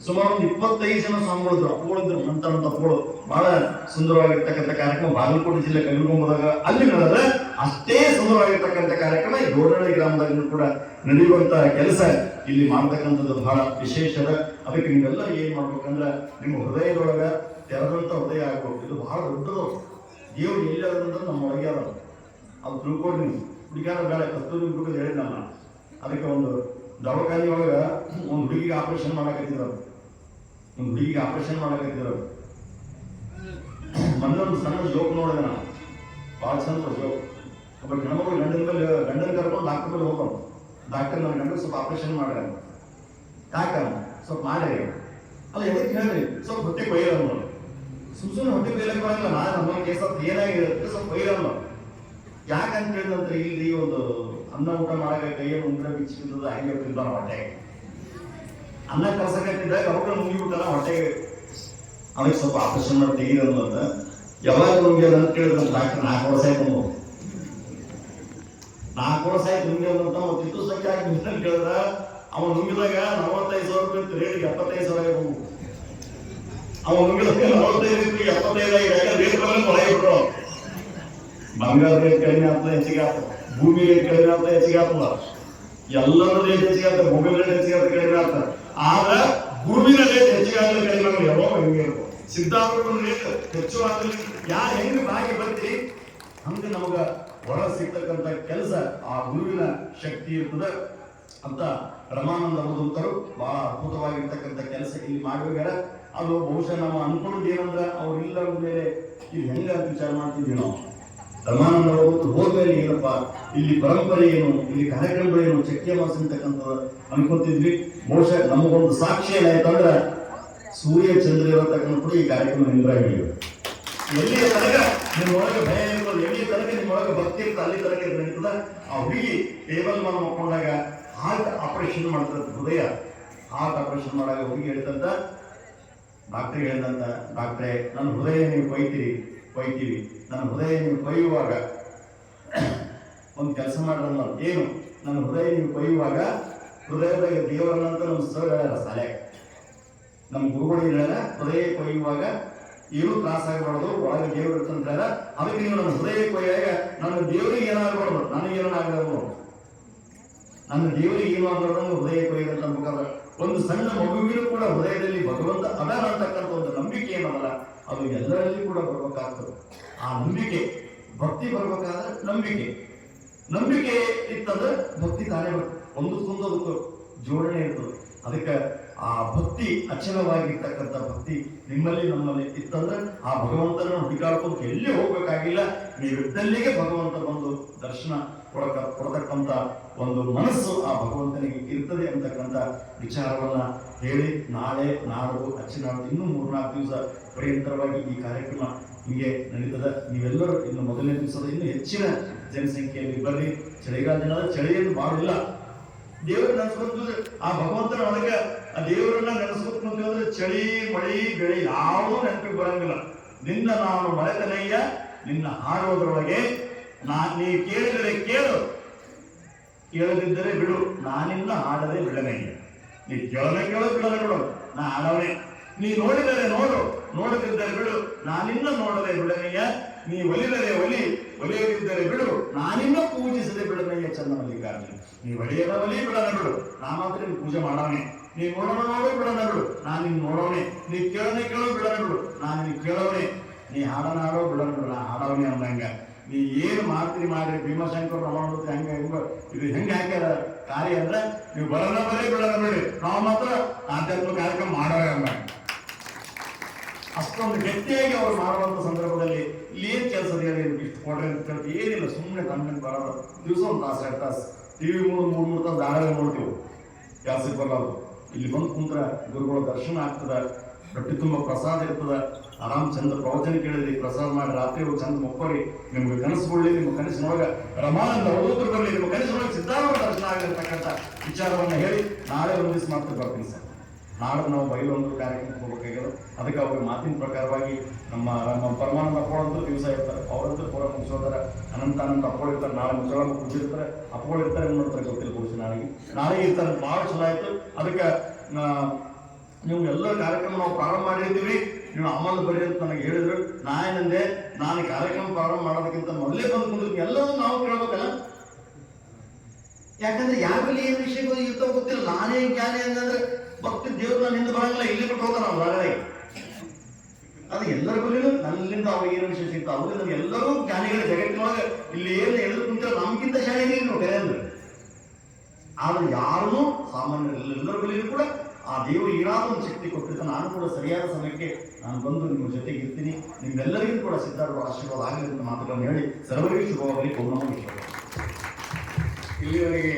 ಸುಮಾರು 25 ಜನ ಸ್ವಾಮಿಗಳಿದ್ರು, ಅಪ್ಪಗಳಿದ್ರು, ಮಂತ ಅಪ್ಪಗಳು. ಬಹಳ ಸುಂದರವಾಗಿರ್ತಕ್ಕಂಥ ಕಾರ್ಯಕ್ರಮ ಬಾಗಲಕೋಟೆ ಜಿಲ್ಲೆ ಕಲ್ಲುಗೊಂಬದಾಗ ಅಲ್ಲಿ ನಡೆದ್ರೆ ಅಷ್ಟೇ ಸುಂದರವಾಗಿರ್ತಕ್ಕಂಥ ಕಾರ್ಯಕ್ರಮ ಈ ಗೋಡಳ್ಳಿ ಗ್ರಾಮದಲ್ಲಿ ಕೂಡ ನಡೆಯುವಂತ ಕೆಲಸ ಇಲ್ಲಿ ಮಾಡ್ತಕ್ಕಂಥದ್ದು ಬಹಳ ವಿಶೇಷದ. ಅದಕ್ಕೆ ನೀವೆಲ್ಲ ಏನ್ ಮಾಡ್ಬೇಕಂದ್ರೆ ನಿಮ್ಮ ಹೃದಯದೊಳಗ ತೆರೆದಂತ ಹೃದಯ ಆಗ್ಬೇಕು. ಇದು ಬಹಳ ದೊಡ್ಡದು. ದೇವ್ರು ಎಲ್ಲಿರೋದಂದ್ರೆ ನಮ್ಮ ಒಳಗೆ ಅದ, ಅದು ತಿಳ್ಕೊಂಡು ನೀವು ಹುಡುಗಿಯಾರ ಬೇಡ, ಕಸ್ತೂರಿ ಹುಡುಗ ಹೇಳಿದ್ನಲ್ಲ. ಅದಕ್ಕೆ ಒಂದು ದವಾಖಾನೆ ಒಳಗ ಒಂದು ಹುಡುಗಿಗೆ ಆಪರೇಷನ್ ಮಾಡಕತ್ತಿದ್ರು, ಮೊನ್ನೊಂದು ಸಣ್ಣ ಜೋಕ್ ನೋಡಿದೆ ನಾನು, ಭಾಳ ಚಂದ ಜೋಕ್. ಒಬ್ಬ ಹೆಣ್ಮಗಳು ಗಂಡನ ಕರ್ಕೊಂಡು ಡಾಕ್ಟರ್ ಮೇಲೆ ಹೋಗೋಣ, ಡಾಕ್ಟರ್ ನನ್ನ ಗಂಡ ಸ್ವಲ್ಪ ಆಪರೇಷನ್ ಮಾಡ್ಯಾರ, ಯಾಕ ಸ್ವಲ್ಪ ಮಾಡಿ ಅಲ್ಲ ಎದಕ್ಕೆ ಹೇಳ್ರಿ, ಸ್ವಲ್ಪ ಹೊಟ್ಟೆ ಕೊಯ್ಯಲ್ಲ, ಸುಮ್ಮನೆ ಹೊಟ್ಟೆ ಕೊಯ್ಯಕ್ಕೆ ಬರಲ್ಲ. ನಾನು ನಮ್ಮ ಕೇಸ ಏನಾಗಿರುತ್ತೆ ಸ್ವಲ್ಪ ಕೊಯ್ಯಲ್ಲ. ಯಾಕಂತ ಹೇಳಿದಂದ್ರೆ ಇಲ್ಲಿ ಒಂದು ಅನ್ನ ಊಟ ಮಾಡಾಕ ಕೈಯನ್ನು ಉಂಗ್ರ ಬಿಚ್ಚಿದ ಹಂಗೆ ತಿಂತಾನ ಹೊಟ್ಟೆಗೆ. ಅನ್ನ ಕರ್ಸಕತ್ತಿದ್ದಾಗ ಅವಾಗ ನುಂಗಿಬಿಟ್ಟಲ್ಲ ಹೊಟ್ಟೆಗೆ. ಅವನಿಗೆ ಸ್ವಲ್ಪ ಆಪರೇಷನ್ ಮಾಡಿ ತೆಗೀರಲ್ಲ ಅಂತ ಯಾವಾಗ ನುಂಗ್ಯದ ಅಂತ ಕೇಳಿದ ಡಾಕ್ಟರ್ 4 ವರ್ಷ ಆಯ್ತು, 4 ವರ್ಷ ಆಯ್ತು ನುಂಗ್ಯದಂತ. ಮತ್ತೆ ಇತ್ತು ಸಂಖ್ಯೆ ಆಗಿ ಅಂತ ಕೇಳಿದ್ರ ಅವ ನುಂಗಿದಾಗ 45,000 ರೂಪಾಯಿ ರೇಟ್ಗೆ 75,000 ಹೋಗು. ಅವ ನುಂಗಿದಾಗ 45 75 ರೇಟ್ ಬಂದ್ರೆ ಹೊರಗಿಬಿಟ್ರು. ಬಂಗಾರ ರೇಟ್ ಕಡಿಮೆ ಆಗ್ತದೆ, ಹೆಚ್ಚಿಗೆ ಆಗ್ತದೆ. ಭೂಮಿ ರೇಟ್ ಕಡಿಮೆ ಆಗ್ತದೆ, ಹೆಚ್ಚಿಗೆ ಆಗ್ತದ. ಎಲ್ಲರ ರೇಟ್ ಹೆಚ್ಚಿಗೆ ಆಗ್ತದೆ, ಮೊಬೈಲ್ ರೇಟ್ ಹೆಚ್ಚಿಗೆ ಆಗ್ತದೆ, ಕಡಿಮೆ ಆಗ್ತದೆ. ಆದ್ರೆ ಭೂಮಿನ ರೇಟ್ ಹೆಚ್ಚಿಗೆ ಆಗಲಿ ಕಡಿಮೆ ಆಗಲಿ ಯಾವಾಗ ಹಿಂಗೆ ಇರ್ಬೋದು. ಸಿದ್ಧಾರೂಢ ರೇಟ್ ಹೆಚ್ಚು ಆಗಲಿ ಯಾರು ಹೆಂಗೆ ಬಾಗಿ ಬರ್ತೀರಿ ಹಂಗೆ ನಮಗ ಹೊರ ಸಿಗ್ತಕ್ಕಂಥ ಕೆಲಸ ಆ ಗುರುವಿನ ಶಕ್ತಿ ಇರ್ತದೆ ಅಂತ ರಮಾನಂದ ಅವಧೂತರು ಬಹಳ ಅದ್ಭುತವಾಗಿರ್ತಕ್ಕಂಥ ಕೆಲಸ ಇಲ್ಲಿ ಮಾಡುವಾಗ ಅದು ಬಹುಶಃ ನಾವು ಅನ್ಕೊಂಡ್ ಏನಂದ್ರೆ ಅವ್ರು ಇಲ್ಲ ಮೇಲೆ ಇಲ್ಲಿ ಹೆಂಗ ವಿಚಾರ ಮಾಡ್ತಿದ್ವಿ ನಾವು. ರಮಾನಂದ ಅವಧೂತರು ಹೋದ್ಮೇಲೆ ಏನಪ್ಪ ಇಲ್ಲಿ ಪರಂಪರೆ ಏನು, ಇಲ್ಲಿ ಕಾರ್ಯಕ್ರಮಗಳೇನು, ಚಕ್ಯ ಮಾಸ ಅಂತಕ್ಕಂಥದ್ದು ಅನ್ಕೊಂತಿದ್ವಿ. ಬಹುಶಃ ನಮಗೊಂದು ಸಾಕ್ಷಿ ಏನಾಯ್ತಂದ್ರೆ ಸೂರ್ಯ ಚಂದ್ರ ಇರತಕ್ಕಂಥ ಈ ಕಾರ್ಯಕ್ರಮ ನಿಂದ್ರಾಗಿವೆ. ಎಲ್ಲಿಯ ತನಕ ನಿಮ್ಮೊಳಗೆ ಭಯ ಇರ್ಬೋದು, ಎಲ್ಲಿಯ ತನಕ ನಿಮ್ಮೊಳಗೆ ಭಕ್ತಿ ಇರ್ತದೆ ಅಲ್ಲಿ ತನಕ ನಡೀತದ. ಆ ಹುಡುಗಿ ಟೇಬಲ್ ಮೇಲೆ ಮಕ್ಕೊಂಡಾಗ ಹಾರ್ಟ್ ಆಪರೇಷನ್ ಮಾಡ್ತದ, ಹೃದಯ ಹಾರ್ಟ್ ಆಪರೇಷನ್ ಮಾಡಾಗ ಹುಡುಗಿ ಹೇಳ್ತಂತ ಡಾಕ್ಟ್ರಿಗೆ ಹೇಳ್ದಂತ, ಡಾಕ್ಟ್ರೇ ನನ್ನ ಹೃದಯ ನೀವು ಕೊಯ್ತೀವಿ, ನನ್ನ ಹೃದಯ ನೀವು ಕೊಯ್ಯುವಾಗ ಒಂದು ಕೆಲಸ ಮಾಡ್ರಲ್ಲ, ಏನು ನನ್ನ ಹೃದಯ ನೀವು ಕೊಯ್ಯುವಾಗ ಹೃದಯದಾಗ ದೇವರನ್ನಂತ ನಮ್ಮ ಸರ್ ಹೇಳ್ಯಾರ ಶಾಲೆ, ನಮ್ಮ ಗುರುಗಳು ಹೇಳ್ಯಾರ ಹೃದಯ ಕೊಯ್ಯುವಾಗ ಏನು ತ್ರಾಸ ಆಗಬಾರ್ದು, ಒಳಗೆ ದೇವರು ಇರ್ತಂತ ಹೇಳ್ಯಾರ. ಅದಕ್ಕೆ ನೀವು ನಮ್ಮ ಹೃದಯ ಕೊಯ್ಯಾಗ ನನ್ನ ದೇವರಿಗೆ ಏನಾಗಬಾರ್ದು, ನನಗೇನಾಗಬಾರ್ದು, ನನ್ನ ದೇವರಿಗೆ ಏನು ಆಗಬಾರ್ದು ಹೃದಯ ಕೊಯ್ಯದಂತ ಅನ್ಬೇಕಾದ್ರೆ ಒಂದು ಸಣ್ಣ ಮಗುವಿನೂ ಕೂಡ ಹೃದಯದಲ್ಲಿ ಭಗವಂತ ಅದಾನ ಅಂತಕ್ಕಂಥ ಒಂದು ನಂಬಿಕೆ ಏನಲ್ಲ ಅದು ಎಲ್ಲರಲ್ಲಿ ಕೂಡ ಬರ್ಬೇಕಾಗ್ತದೆ. ಆ ನಂಬಿಕೆ ಭಕ್ತಿ ಬರ್ಬೇಕಾದ್ರೆ ನಂಬಿಕೆ ಇತ್ತಂದ್ರೆ ಭಕ್ತಿ ತಾನೇ ಬರ್ತದೆ. ಒಂದಕ್ಕೊಂದೊಂದು ಜೋಡಣೆ ಇರ್ತದೆ. ಅದಕ್ಕೆ ಆ ಭಕ್ತಿ ಅಚಲವಾಗಿರ್ತಕ್ಕಂಥ ಭಕ್ತಿ ನಿಮ್ಮಲ್ಲಿ ನಮ್ಮಲ್ಲಿ ಇತ್ತಂದ್ರೆ ಆ ಭಗವಂತನ ಹುಡುಕಾಡ್ಕೊಂಡು ಎಲ್ಲಿ ಹೋಗ್ಬೇಕಾಗಿಲ್ಲ, ನೀವಿದ್ದಲ್ಲಿಗೆ ಭಗವಂತ ಬಂದು ದರ್ಶನ ಕೊಡತಕ್ಕಂಥ ಒಂದು ಮನಸ್ಸು ಆ ಭಗವಂತನಿಗೆ ಇರ್ತದೆ ಅಂತಕ್ಕಂಥ ವಿಚಾರವನ್ನ ಹೇಳಿ ನಾಳೆ ನಾಡು ಅಚ್ಚಿನಾಡು ಇನ್ನೂ 3-4 ದಿವಸ ಪರ್ಯಂತರವಾಗಿ ಈ ಕಾರ್ಯಕ್ರಮ ಹಿಂಗೆ ನಡೀತದೆ. ನೀವೆಲ್ಲರೂ ಇನ್ನು ಮೊದಲನೇ ದಿವಸದ ಇನ್ನೂ ಹೆಚ್ಚಿನ ಜನಸಂಖ್ಯೆಯಲ್ಲಿ ಬರ್ರಿ. ಚಳಿಗಾಲ ದಿನದ ಚಳಿಯನ್ನು ಮಾಡಿಲ್ಲ, ದೇವರು ನೆನೆಸ್ಕೊಂಡು ಆ ಭಗವಂತನ ಒಳಗೆ ಆ ದೇವರನ್ನ ನೆನೆಸ್ಕೊಂಡು ಅಂದ್ರೆ ಚಳಿ ಮಳಿ ಬೆಳೆ ಯಾವುದೂ ನೆನಪಿಗೆ ಬರಂಗಿಲ್ಲ. ನಿನ್ನ ನಾನು ಮರೆತನಯ್ಯ ನಿನ್ನ ಹಾಡೋದ್ರೊಳಗೆ ನೀ ಕೇಳಿದರೆ ಕೇಳು, ಕೇಳದಿದ್ದರೆ ಬಿಡು, ನಾನಿನ್ನ ಹಾಡದೆ ಬಿಡನಯ್ಯ. ನೀ ಕೇಳದೆ ಬಿಡು, ನಾ ಹಾಡವನೇ. ನೀ ನೋಡಿದರೆ ನೋಡು, ನೋಡದಿದ್ದರೆ ಬಿಡು, ನಾನಿನ್ನ ನೋಡದೆ ಬಿಡನಯ್ಯ. ನೀ ಒಲಿದರೆ ಒಲಿಯದಿದ್ದರೆ ಬಿಡು, ನಾನಿನ್ನ ಪೂಜಿಸದೆ ಬಿಡನಯ್ಯ ಚಂದ ಮಲ್ಲಿಕಾರ್ಜುನ. ನೀ ಒಲಿಯದ ಬಿಡನ ಬಿಡು, ನಾ ಮಾತ್ರ ನೀನು ಪೂಜೆ ಮಾಡವನೇ. ನೀ ನೋಡೋಣ ಬಿಡನ ಬಿಡು, ನಾನು ನಿನ್ ನೋಡೋನೆ. ನೀ ಕೇಳನೆ ಬಿಡನ ಬಿಡು, ನಾನು ನೀ ಕೇಳೋನೆ. ನೀ ಹಾಡನಾಡೋ ಬಿಡನ ಬಿಡು, ನಾ ಹಾಡವನೇ ಅಂದಂಗ. ನೀ ಏನು ಮಾಡ್ತೀರಿ ಮಾಡ್ರಿ, ಭೀಮಶಂಕರ್ ರಮಣಮೂರ್ತಿ ಹಂಗ ಇದು ಹೆಂಗೆ ಹಾಕ್ಯಾರ ಕಾರ್ಯ ಅಂದ್ರೆ ನೀವು ಬಿಡನ ಬಿಡಿ, ನಾವು ಮಾತ್ರ ಆಧ್ಯಾತ್ಮಿಕ ಕಾರ್ಯಕ್ರಮ ಮಾಡೋಣ ಅಂದ. ಅಷ್ಟೊಂದು ಗಟ್ಟಿಯಾಗಿ ಅವ್ರು ಮಾಡುವಂತ ಸಂದರ್ಭದಲ್ಲಿ ಇಲ್ಲಿ ಏನ್ ಕೆಲಸ ಇಷ್ಟು ಕೊಡ್ರಿ ಅಂತ ಕೇಳ್ತೀವಿ, ಏನಿಲ್ಲ, ಸುಮ್ಮನೆ ತಣ್ಣಗೆ ಬರೋದು. ದಿವಸ ಒಂದು ತಾಸು 2 ತಾಸು ಟಿವಿ 3 ತಾಸು ಧಾರಾವಾಹಿ ನೋಡ್ತೀವಿ, ಕೆಲಸಕ್ಕೆ ಬರೋದು. ಇಲ್ಲಿ ಬಂದು ಕುಂತ್ರ ಗುರುಗಳ ದರ್ಶನ ಆಗ್ತದ, ಹೊಟ್ಟೆ ತುಂಬ ಪ್ರಸಾದ ಇರ್ತದ, ಆರಾಮ್ ಚಂದ ಪ್ರವಚನ ಕೇಳಿದ್ರಿ, ಪ್ರಸಾದ ಮಾಡಿ ರಾತ್ರಿ ಹೋಗಿ ಚಂದ ಮಕ್ಕಳಿ, ನಿಮ್ಗೆ ಕನಸುಗೊಳ್ಳಿ, ನಿಮ್ಮ ಕನಸಿನೊಳಗ ರಮಾನಂದ ಅವಧೂತರು ಬರಲಿ, ನಿಮ್ಮ ಕನಸಿನೊಳಗೆ ಸಿದ್ಧಾರೂಢ ದರ್ಶನ ಆಗಿರ್ತಕ್ಕಂಥ ವಿಚಾರವನ್ನ ಹೇಳಿ ನಾಳೆ ಒಂದು ದಿವಸ ಮಾಡ್ತಾ ಬರ್ತೀನಿ ಸರ್. ನಾಳೆ ನಾವು ಬೈಲೊಂದು ಕಾರ್ಯಕ್ರಮಕ್ಕೆ ಹೋಗ್ಬೇಕಾಗ್ಯದ. ಅದಕ್ಕೆ ಅವ್ರ ಮಾತಿನ ಪ್ರಕಾರವಾಗಿ ನಮ್ಮ ಪರಮಾನಂದ ಅಪ್ಪಗಳಂತೂ ದಿವಸ ಇರ್ತಾರೆ, ಅವರಂತೂ ಪೂರ ಮುಗಿಸೋದಾರ. ಅನಂತ ಅಪ್ಪಗಳು ಇರ್ತಾರೆ, ನಾಳೆ ಮುಚ್ಚಳಮ್ಮ ಕೂತಿರ್ತಾರೆ, ಅಪ್ಪಗಳು ಇರ್ತಾರೆ, ನೋಡ್ತಾರೆ ಗೊತ್ತಿಲ್ಲ ಕೂಡಿಸಿ ನಾಳೆಗೆ ಇರ್ತಾರೆ. ಭಾಳ ಚಲೋ ಆಯ್ತು. ಅದಕ್ಕೆ ನೀವು ಎಲ್ಲ ಕಾರ್ಯಕ್ರಮ ನಾವು ಪ್ರಾರಂಭ ಮಾಡಿರ್ತೀವಿ, ನೀವು ಅಮಲ್ ಬರ್ರಿ ಅಂತ ನನಗೆ ಹೇಳಿದ್ರು. ನಾನೇನಂದೆ, ನಾನು ಕಾರ್ಯಕ್ರಮ ಪ್ರಾರಂಭ ಮಾಡೋದಕ್ಕಿಂತ ಮೊದಲೇ ಬಂದು ಕುಂದಿರ್ತೀನಿ, ಎಲ್ಲವೂ ನಾವು ಕೇಳ್ಬೇಕಲ್ಲ. ಯಾಕಂದ್ರೆ ಯಾರಲ್ಲಿ ಏನು ವಿಷಯಗಳು ಇರ್ತಾವ ಗೊತ್ತಿಲ್ಲ. ನಾನೇ ಜ್ಞಾನಿ ಅಂತಂದ್ರೆ ಭಕ್ತಿ ದೇವ್ರು ನಾನು ಹಿಂದೆ ಬರಂಗಿಲ್ಲ, ಇಲ್ಲಿ ಬಿಟ್ಟು ಹೋದ ನಾವು ಹೊರಗಡೆ. ಅದು ಎಲ್ಲರ ಬಳಿಯೂ ನನ್ನಿಂದ ಅವ್ರಿಗೆ ಏನು ವಿಷಯ ಸಿಗ್ತಾವ, ಅವ್ರಿಂದ ಎಲ್ಲರೂ ಜ್ಞಾನಿಗಳ ಜಗತ್ತಿನೊಳಗೆ ಇಲ್ಲಿ ಏನು ಎಳೆದು ಕುಂತಿರೋ ನಮ್ಗಿಂತ ಶಾಲೆಗೆ ನೀವು ಕರೆಯಂದ್ರೆ. ಆದ್ರೆ ಯಾರೂ ಸಾಮಾನ್ಯರಿಲ್ಲ, ಎಲ್ಲರ ಬಳಿಯೂ ಕೂಡ ಆ ದೇವರು ಏನಾದರೂ ಒಂದು ಶಕ್ತಿ ಕೊಟ್ಟಿರ್ತಾನೆ. ನಾನು ಕೂಡ ಸರಿಯಾದ ಸಮಯಕ್ಕೆ ನಾನು ಬಂದು ನಿಮ್ಮ ಜೊತೆಗೆ ಇರ್ತೀನಿ. ನಿಮ್ಮೆಲ್ಲರಿಗೂ ಕೂಡ ಸಿದ್ಧಾರೂಢ ಆಶೀರ್ವಾದ ಆಗಲಿ ಅಂತ ಮಾತುಗಳನ್ನು ಹೇಳಿ ಸರ್ವರಿಗೂ ಶುಭವಾಗಲಿ. ಓಂ ನಮೋ ವಿಶ್ವೇಶ್ವರಾಯ. ಇಲ್ಲಿವರೆಗೆ